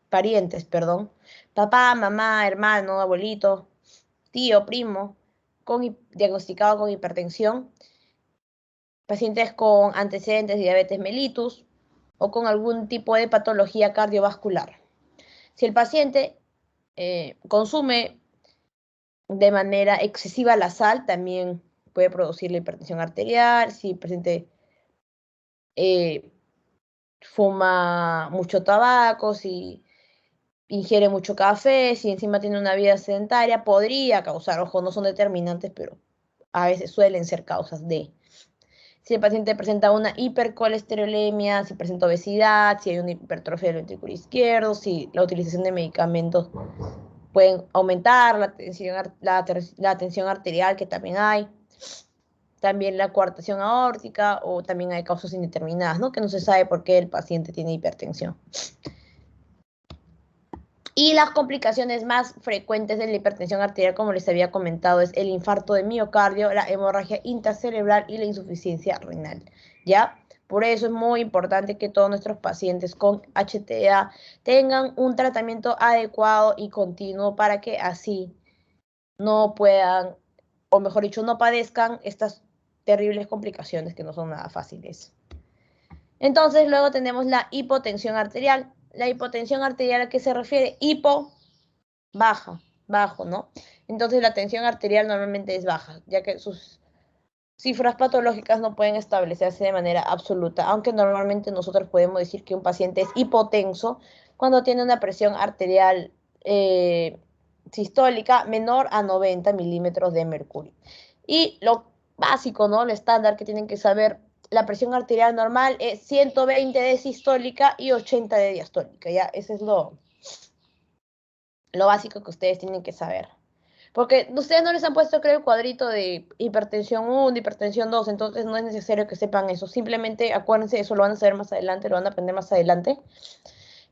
parientes, perdón, papá, mamá, hermano, abuelito, tío, primo, diagnosticado con hipertensión, pacientes con antecedentes de diabetes mellitus o con algún tipo de patología cardiovascular. Si el paciente consume de manera excesiva la sal, también puede producir la hipertensión arterial. Si el paciente fuma mucho tabaco, si ingiere mucho café, si encima tiene una vida sedentaria, podría causar, ojo, no son determinantes, pero a veces suelen ser causas de. Si el paciente presenta una hipercolesterolemia, si presenta obesidad, si hay una hipertrofia del ventrículo izquierdo, si la utilización de medicamentos pueden aumentar la tensión arterial, que también hay. También la coartación aórtica, o también hay causas indeterminadas, ¿no? Que no se sabe por qué el paciente tiene hipertensión. Y las complicaciones más frecuentes de la hipertensión arterial, como les había comentado, es el infarto de miocardio, la hemorragia intracerebral y la insuficiencia renal, ¿ya? Por eso es muy importante que todos nuestros pacientes con HTA tengan un tratamiento adecuado y continuo para que así no puedan, o mejor dicho, no padezcan estas terribles complicaciones que no son nada fáciles. Entonces, luego tenemos la hipotensión arterial. La hipotensión arterial, ¿a qué se refiere? Hipo, baja, bajo, ¿no? Entonces, la tensión arterial normalmente es baja, ya que sus cifras patológicas no pueden establecerse de manera absoluta, aunque normalmente nosotros podemos decir que un paciente es hipotenso cuando tiene una presión arterial sistólica menor a 90 milímetros de mercurio. Y lo básico, ¿no? Lo estándar que tienen que saber, la presión arterial normal es 120 de sistólica y 80 de diastólica, ¿ya? Ese es lo básico que ustedes tienen que saber. Porque ustedes no les han puesto, creo, el cuadrito de hipertensión 1, de hipertensión 2, entonces no es necesario que sepan eso. Simplemente acuérdense, eso lo van a saber más adelante, lo van a aprender más adelante.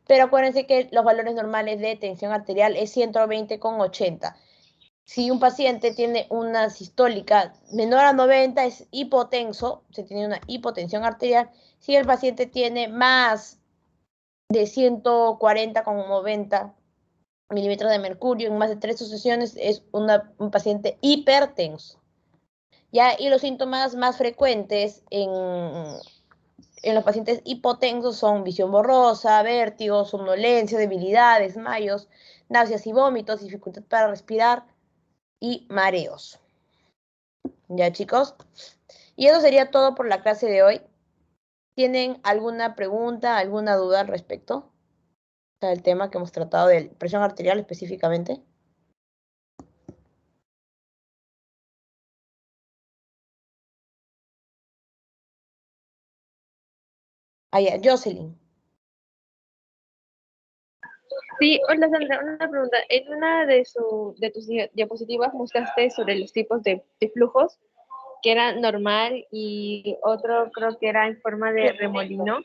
Pero acuérdense que los valores normales de tensión arterial es 120/80. Si un paciente tiene una sistólica menor a 90, es hipotenso, se tiene una hipotensión arterial. Si el paciente tiene más de 140/90 milímetros de mercurio en más de 3 sucesiones, es un paciente hipertenso. ¿Ya? Y los síntomas más frecuentes en los pacientes hipotensos son visión borrosa, vértigo, somnolencia, debilidad, desmayos, náuseas y vómitos, dificultad para respirar y mareos. ¿Ya, chicos? Y eso sería todo por la clase de hoy. ¿Tienen alguna pregunta, alguna duda al respecto del tema que hemos tratado de presión arterial específicamente? Ya, Jocelyn. Sí, hola Sandra, una pregunta. En una de tus diapositivas mostraste sobre los tipos de flujos, que era normal y otro creo que era en forma de remolino.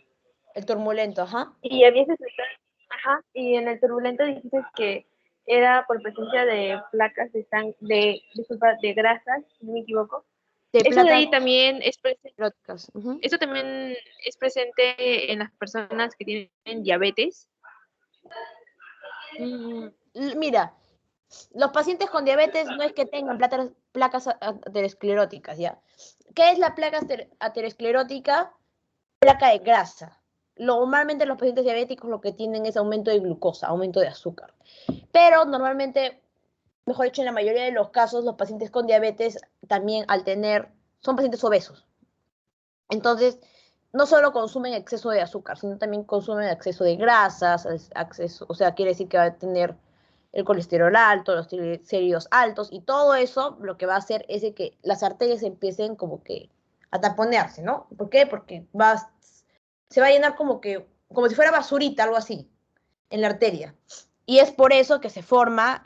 El turbulento, ajá. Y habías explicado, ajá, y en el turbulento dijiste que era por presencia de placas de grasas, si no me equivoco. Eso de ahí también es presente. Eso también es presente en las personas que tienen diabetes. Mira, los pacientes con diabetes no es que tengan placas ateroscleróticas, ¿ya? ¿Qué es la placa aterosclerótica? Placa de grasa. Normalmente los pacientes diabéticos lo que tienen es aumento de glucosa, aumento de azúcar. Pero normalmente, mejor dicho, en la mayoría de los casos, los pacientes con diabetes también son pacientes obesos. Entonces, no solo consumen exceso de azúcar, sino también consumen exceso de grasas, o sea, quiere decir que va a tener el colesterol alto, los triglicéridos altos, y todo eso lo que va a hacer es que las arterias empiecen como que a taponearse, ¿no? ¿Por qué? Porque se va a llenar como si fuera basurita, algo así, en la arteria. Y es por eso que se forma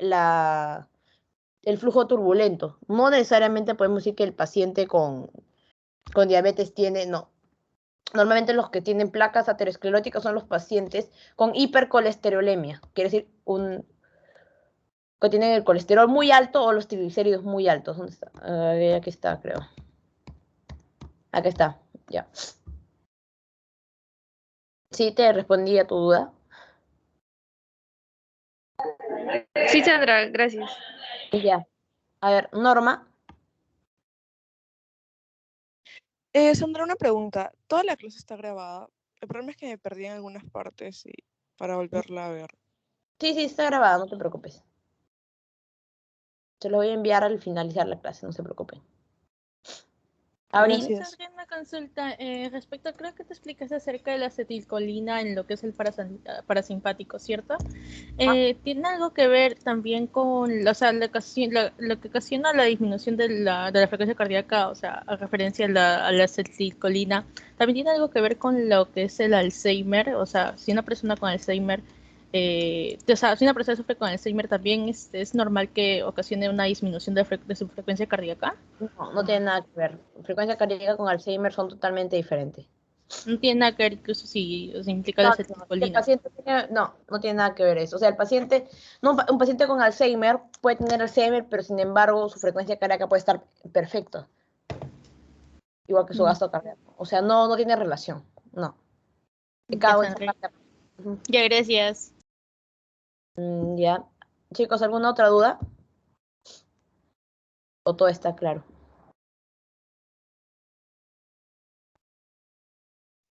el flujo turbulento. No necesariamente podemos decir que el paciente con diabetes no. Normalmente los que tienen placas ateroscleróticas son los pacientes con hipercolesterolemia, quiere decir que tienen el colesterol muy alto o los triglicéridos muy altos. ¿Dónde está? Aquí está, creo. Aquí está, ya. ¿Sí te respondí a tu duda? Sí, Sandra, gracias. Ya. A ver, Norma. Sandra, una pregunta. Toda la clase está grabada. El problema es que me perdí en algunas partes y para volverla a ver. Sí, está grabada, no te preocupes. Se lo voy a enviar al finalizar la clase, no se preocupen. Abril. Gracias. Una consulta respecto, creo que te explicaste acerca de la acetilcolina en lo que es el parasimpático, ¿cierto? ¿Tiene algo que ver también con, o sea, lo que ocasiona la disminución de la frecuencia cardíaca, o sea, a referencia a la acetilcolina, también tiene algo que ver con lo que es el Alzheimer? O sea, si una persona con Alzheimer, o sea, si una persona sufre con Alzheimer, ¿también es normal que ocasione una disminución de su frecuencia cardíaca? No tiene nada que ver. Frecuencia cardíaca con Alzheimer son totalmente diferentes. No tiene nada que ver incluso si implica la acetilcolina. No tiene nada que ver eso. O sea, un paciente con Alzheimer puede tener Alzheimer, pero sin embargo su frecuencia cardíaca puede estar perfecta. Igual que su gasto cardíaco. O sea, no tiene relación. No. Ya, gracias. Ya. Chicos, ¿alguna otra duda? ¿O todo está claro?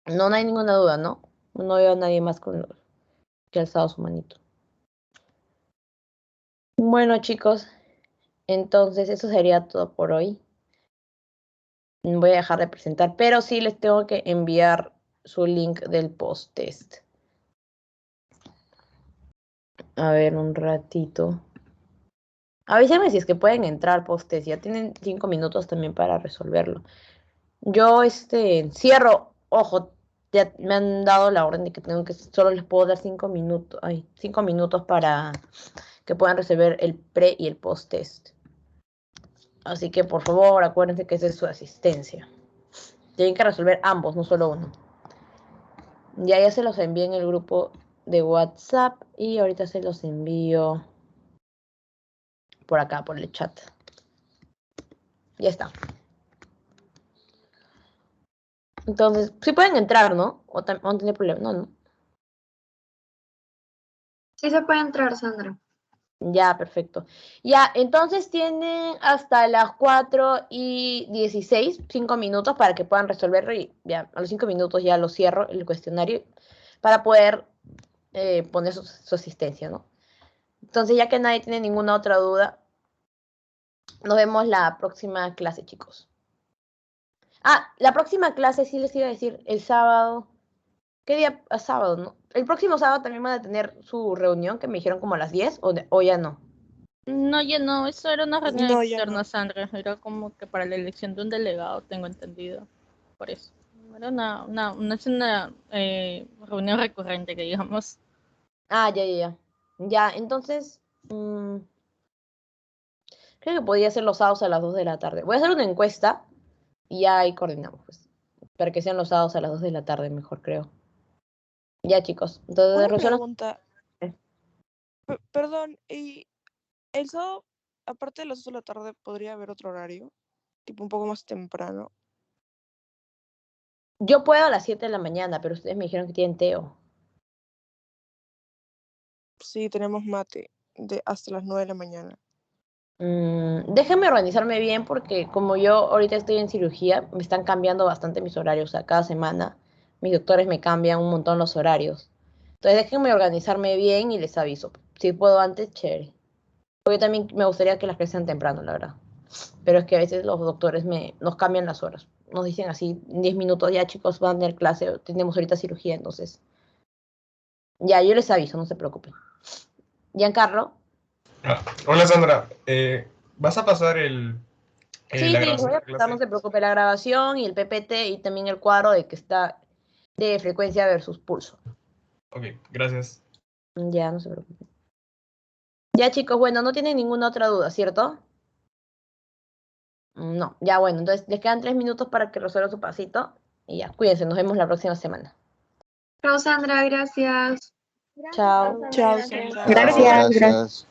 No hay ninguna duda, ¿no? No veo a nadie más que ha alzado su manito. Bueno, chicos, entonces eso sería todo por hoy. Voy a dejar de presentar, pero sí les tengo que enviar su link del post-test. A ver, un ratito. Avísenme si es que pueden entrar post-test. Ya tienen 5 minutos también para resolverlo. Yo cierro. Ojo, ya me han dado la orden de que solo les puedo dar 5 minutos. 5 minutos para que puedan resolver el pre y el post-test. Así que por favor, acuérdense que esa es su asistencia. Tienen que resolver ambos, no solo uno. Ya se los envié en el grupo de WhatsApp y ahorita se los envío por acá, por el chat. Ya está. Entonces, sí pueden entrar, ¿no? O no tiene problema. No. Sí se puede entrar, Sandra. Ya, perfecto. Ya, entonces tienen hasta las 4:16, 5 minutos para que puedan resolverlo y ya, a los 5 minutos ya lo cierro el cuestionario para poder poner su asistencia, ¿no? Entonces, ya que nadie tiene ninguna otra duda, nos vemos la próxima clase, chicos. La próxima clase sí les iba a decir el sábado. ¿Qué día? Sábado, ¿no? El próximo sábado también van a tener su reunión, que me dijeron como a las 10, o ya no. No, ya no, eso era una reunión No, externa, Sandra. Era como que para la elección de un delegado, tengo entendido. Por eso. Era no es una reunión recurrente, que digamos. Ya. Ya, entonces, creo que podría ser los sábados a las 2 de la tarde. Voy a hacer una encuesta y ya ahí coordinamos, pues. Para que sean los sábados a las 2 de la tarde, mejor creo. Ya, chicos. Entonces, Una pregunta. Perdón, ¿y el sábado, aparte de las 2 de la tarde, podría haber otro horario? Tipo un poco más temprano. Yo puedo a las 7 de la mañana, pero ustedes me dijeron que tienen Teo. Sí, tenemos mate hasta las 9 de la mañana. Déjenme organizarme bien porque como yo ahorita estoy en cirugía, me están cambiando bastante mis horarios. O sea, cada semana mis doctores me cambian un montón los horarios. Entonces déjenme organizarme bien y les aviso. Si puedo antes, chévere. Porque también me gustaría que las clases sean temprano, la verdad. Pero es que a veces los doctores nos cambian las horas. Nos dicen así, 10 minutos, ya chicos, van a tener clase, tenemos ahorita cirugía, entonces. Ya, yo les aviso, no se preocupen. Giancarlo. Hola Sandra, ¿vas a pasar Sí, la voy grabación a de la pasar, no clase? se preocupe, la grabación y el PPT y también el cuadro de que está de frecuencia versus pulso. Ok, gracias. Ya, no se preocupe. Ya chicos, bueno, no tienen ninguna otra duda, ¿cierto? No, ya bueno, entonces les quedan 3 minutos para que resuelvan su pasito. Y ya, cuídense, nos vemos la próxima semana. Chao, Sandra, gracias. Chao. Chao, Gracias. Sandra. Gracias.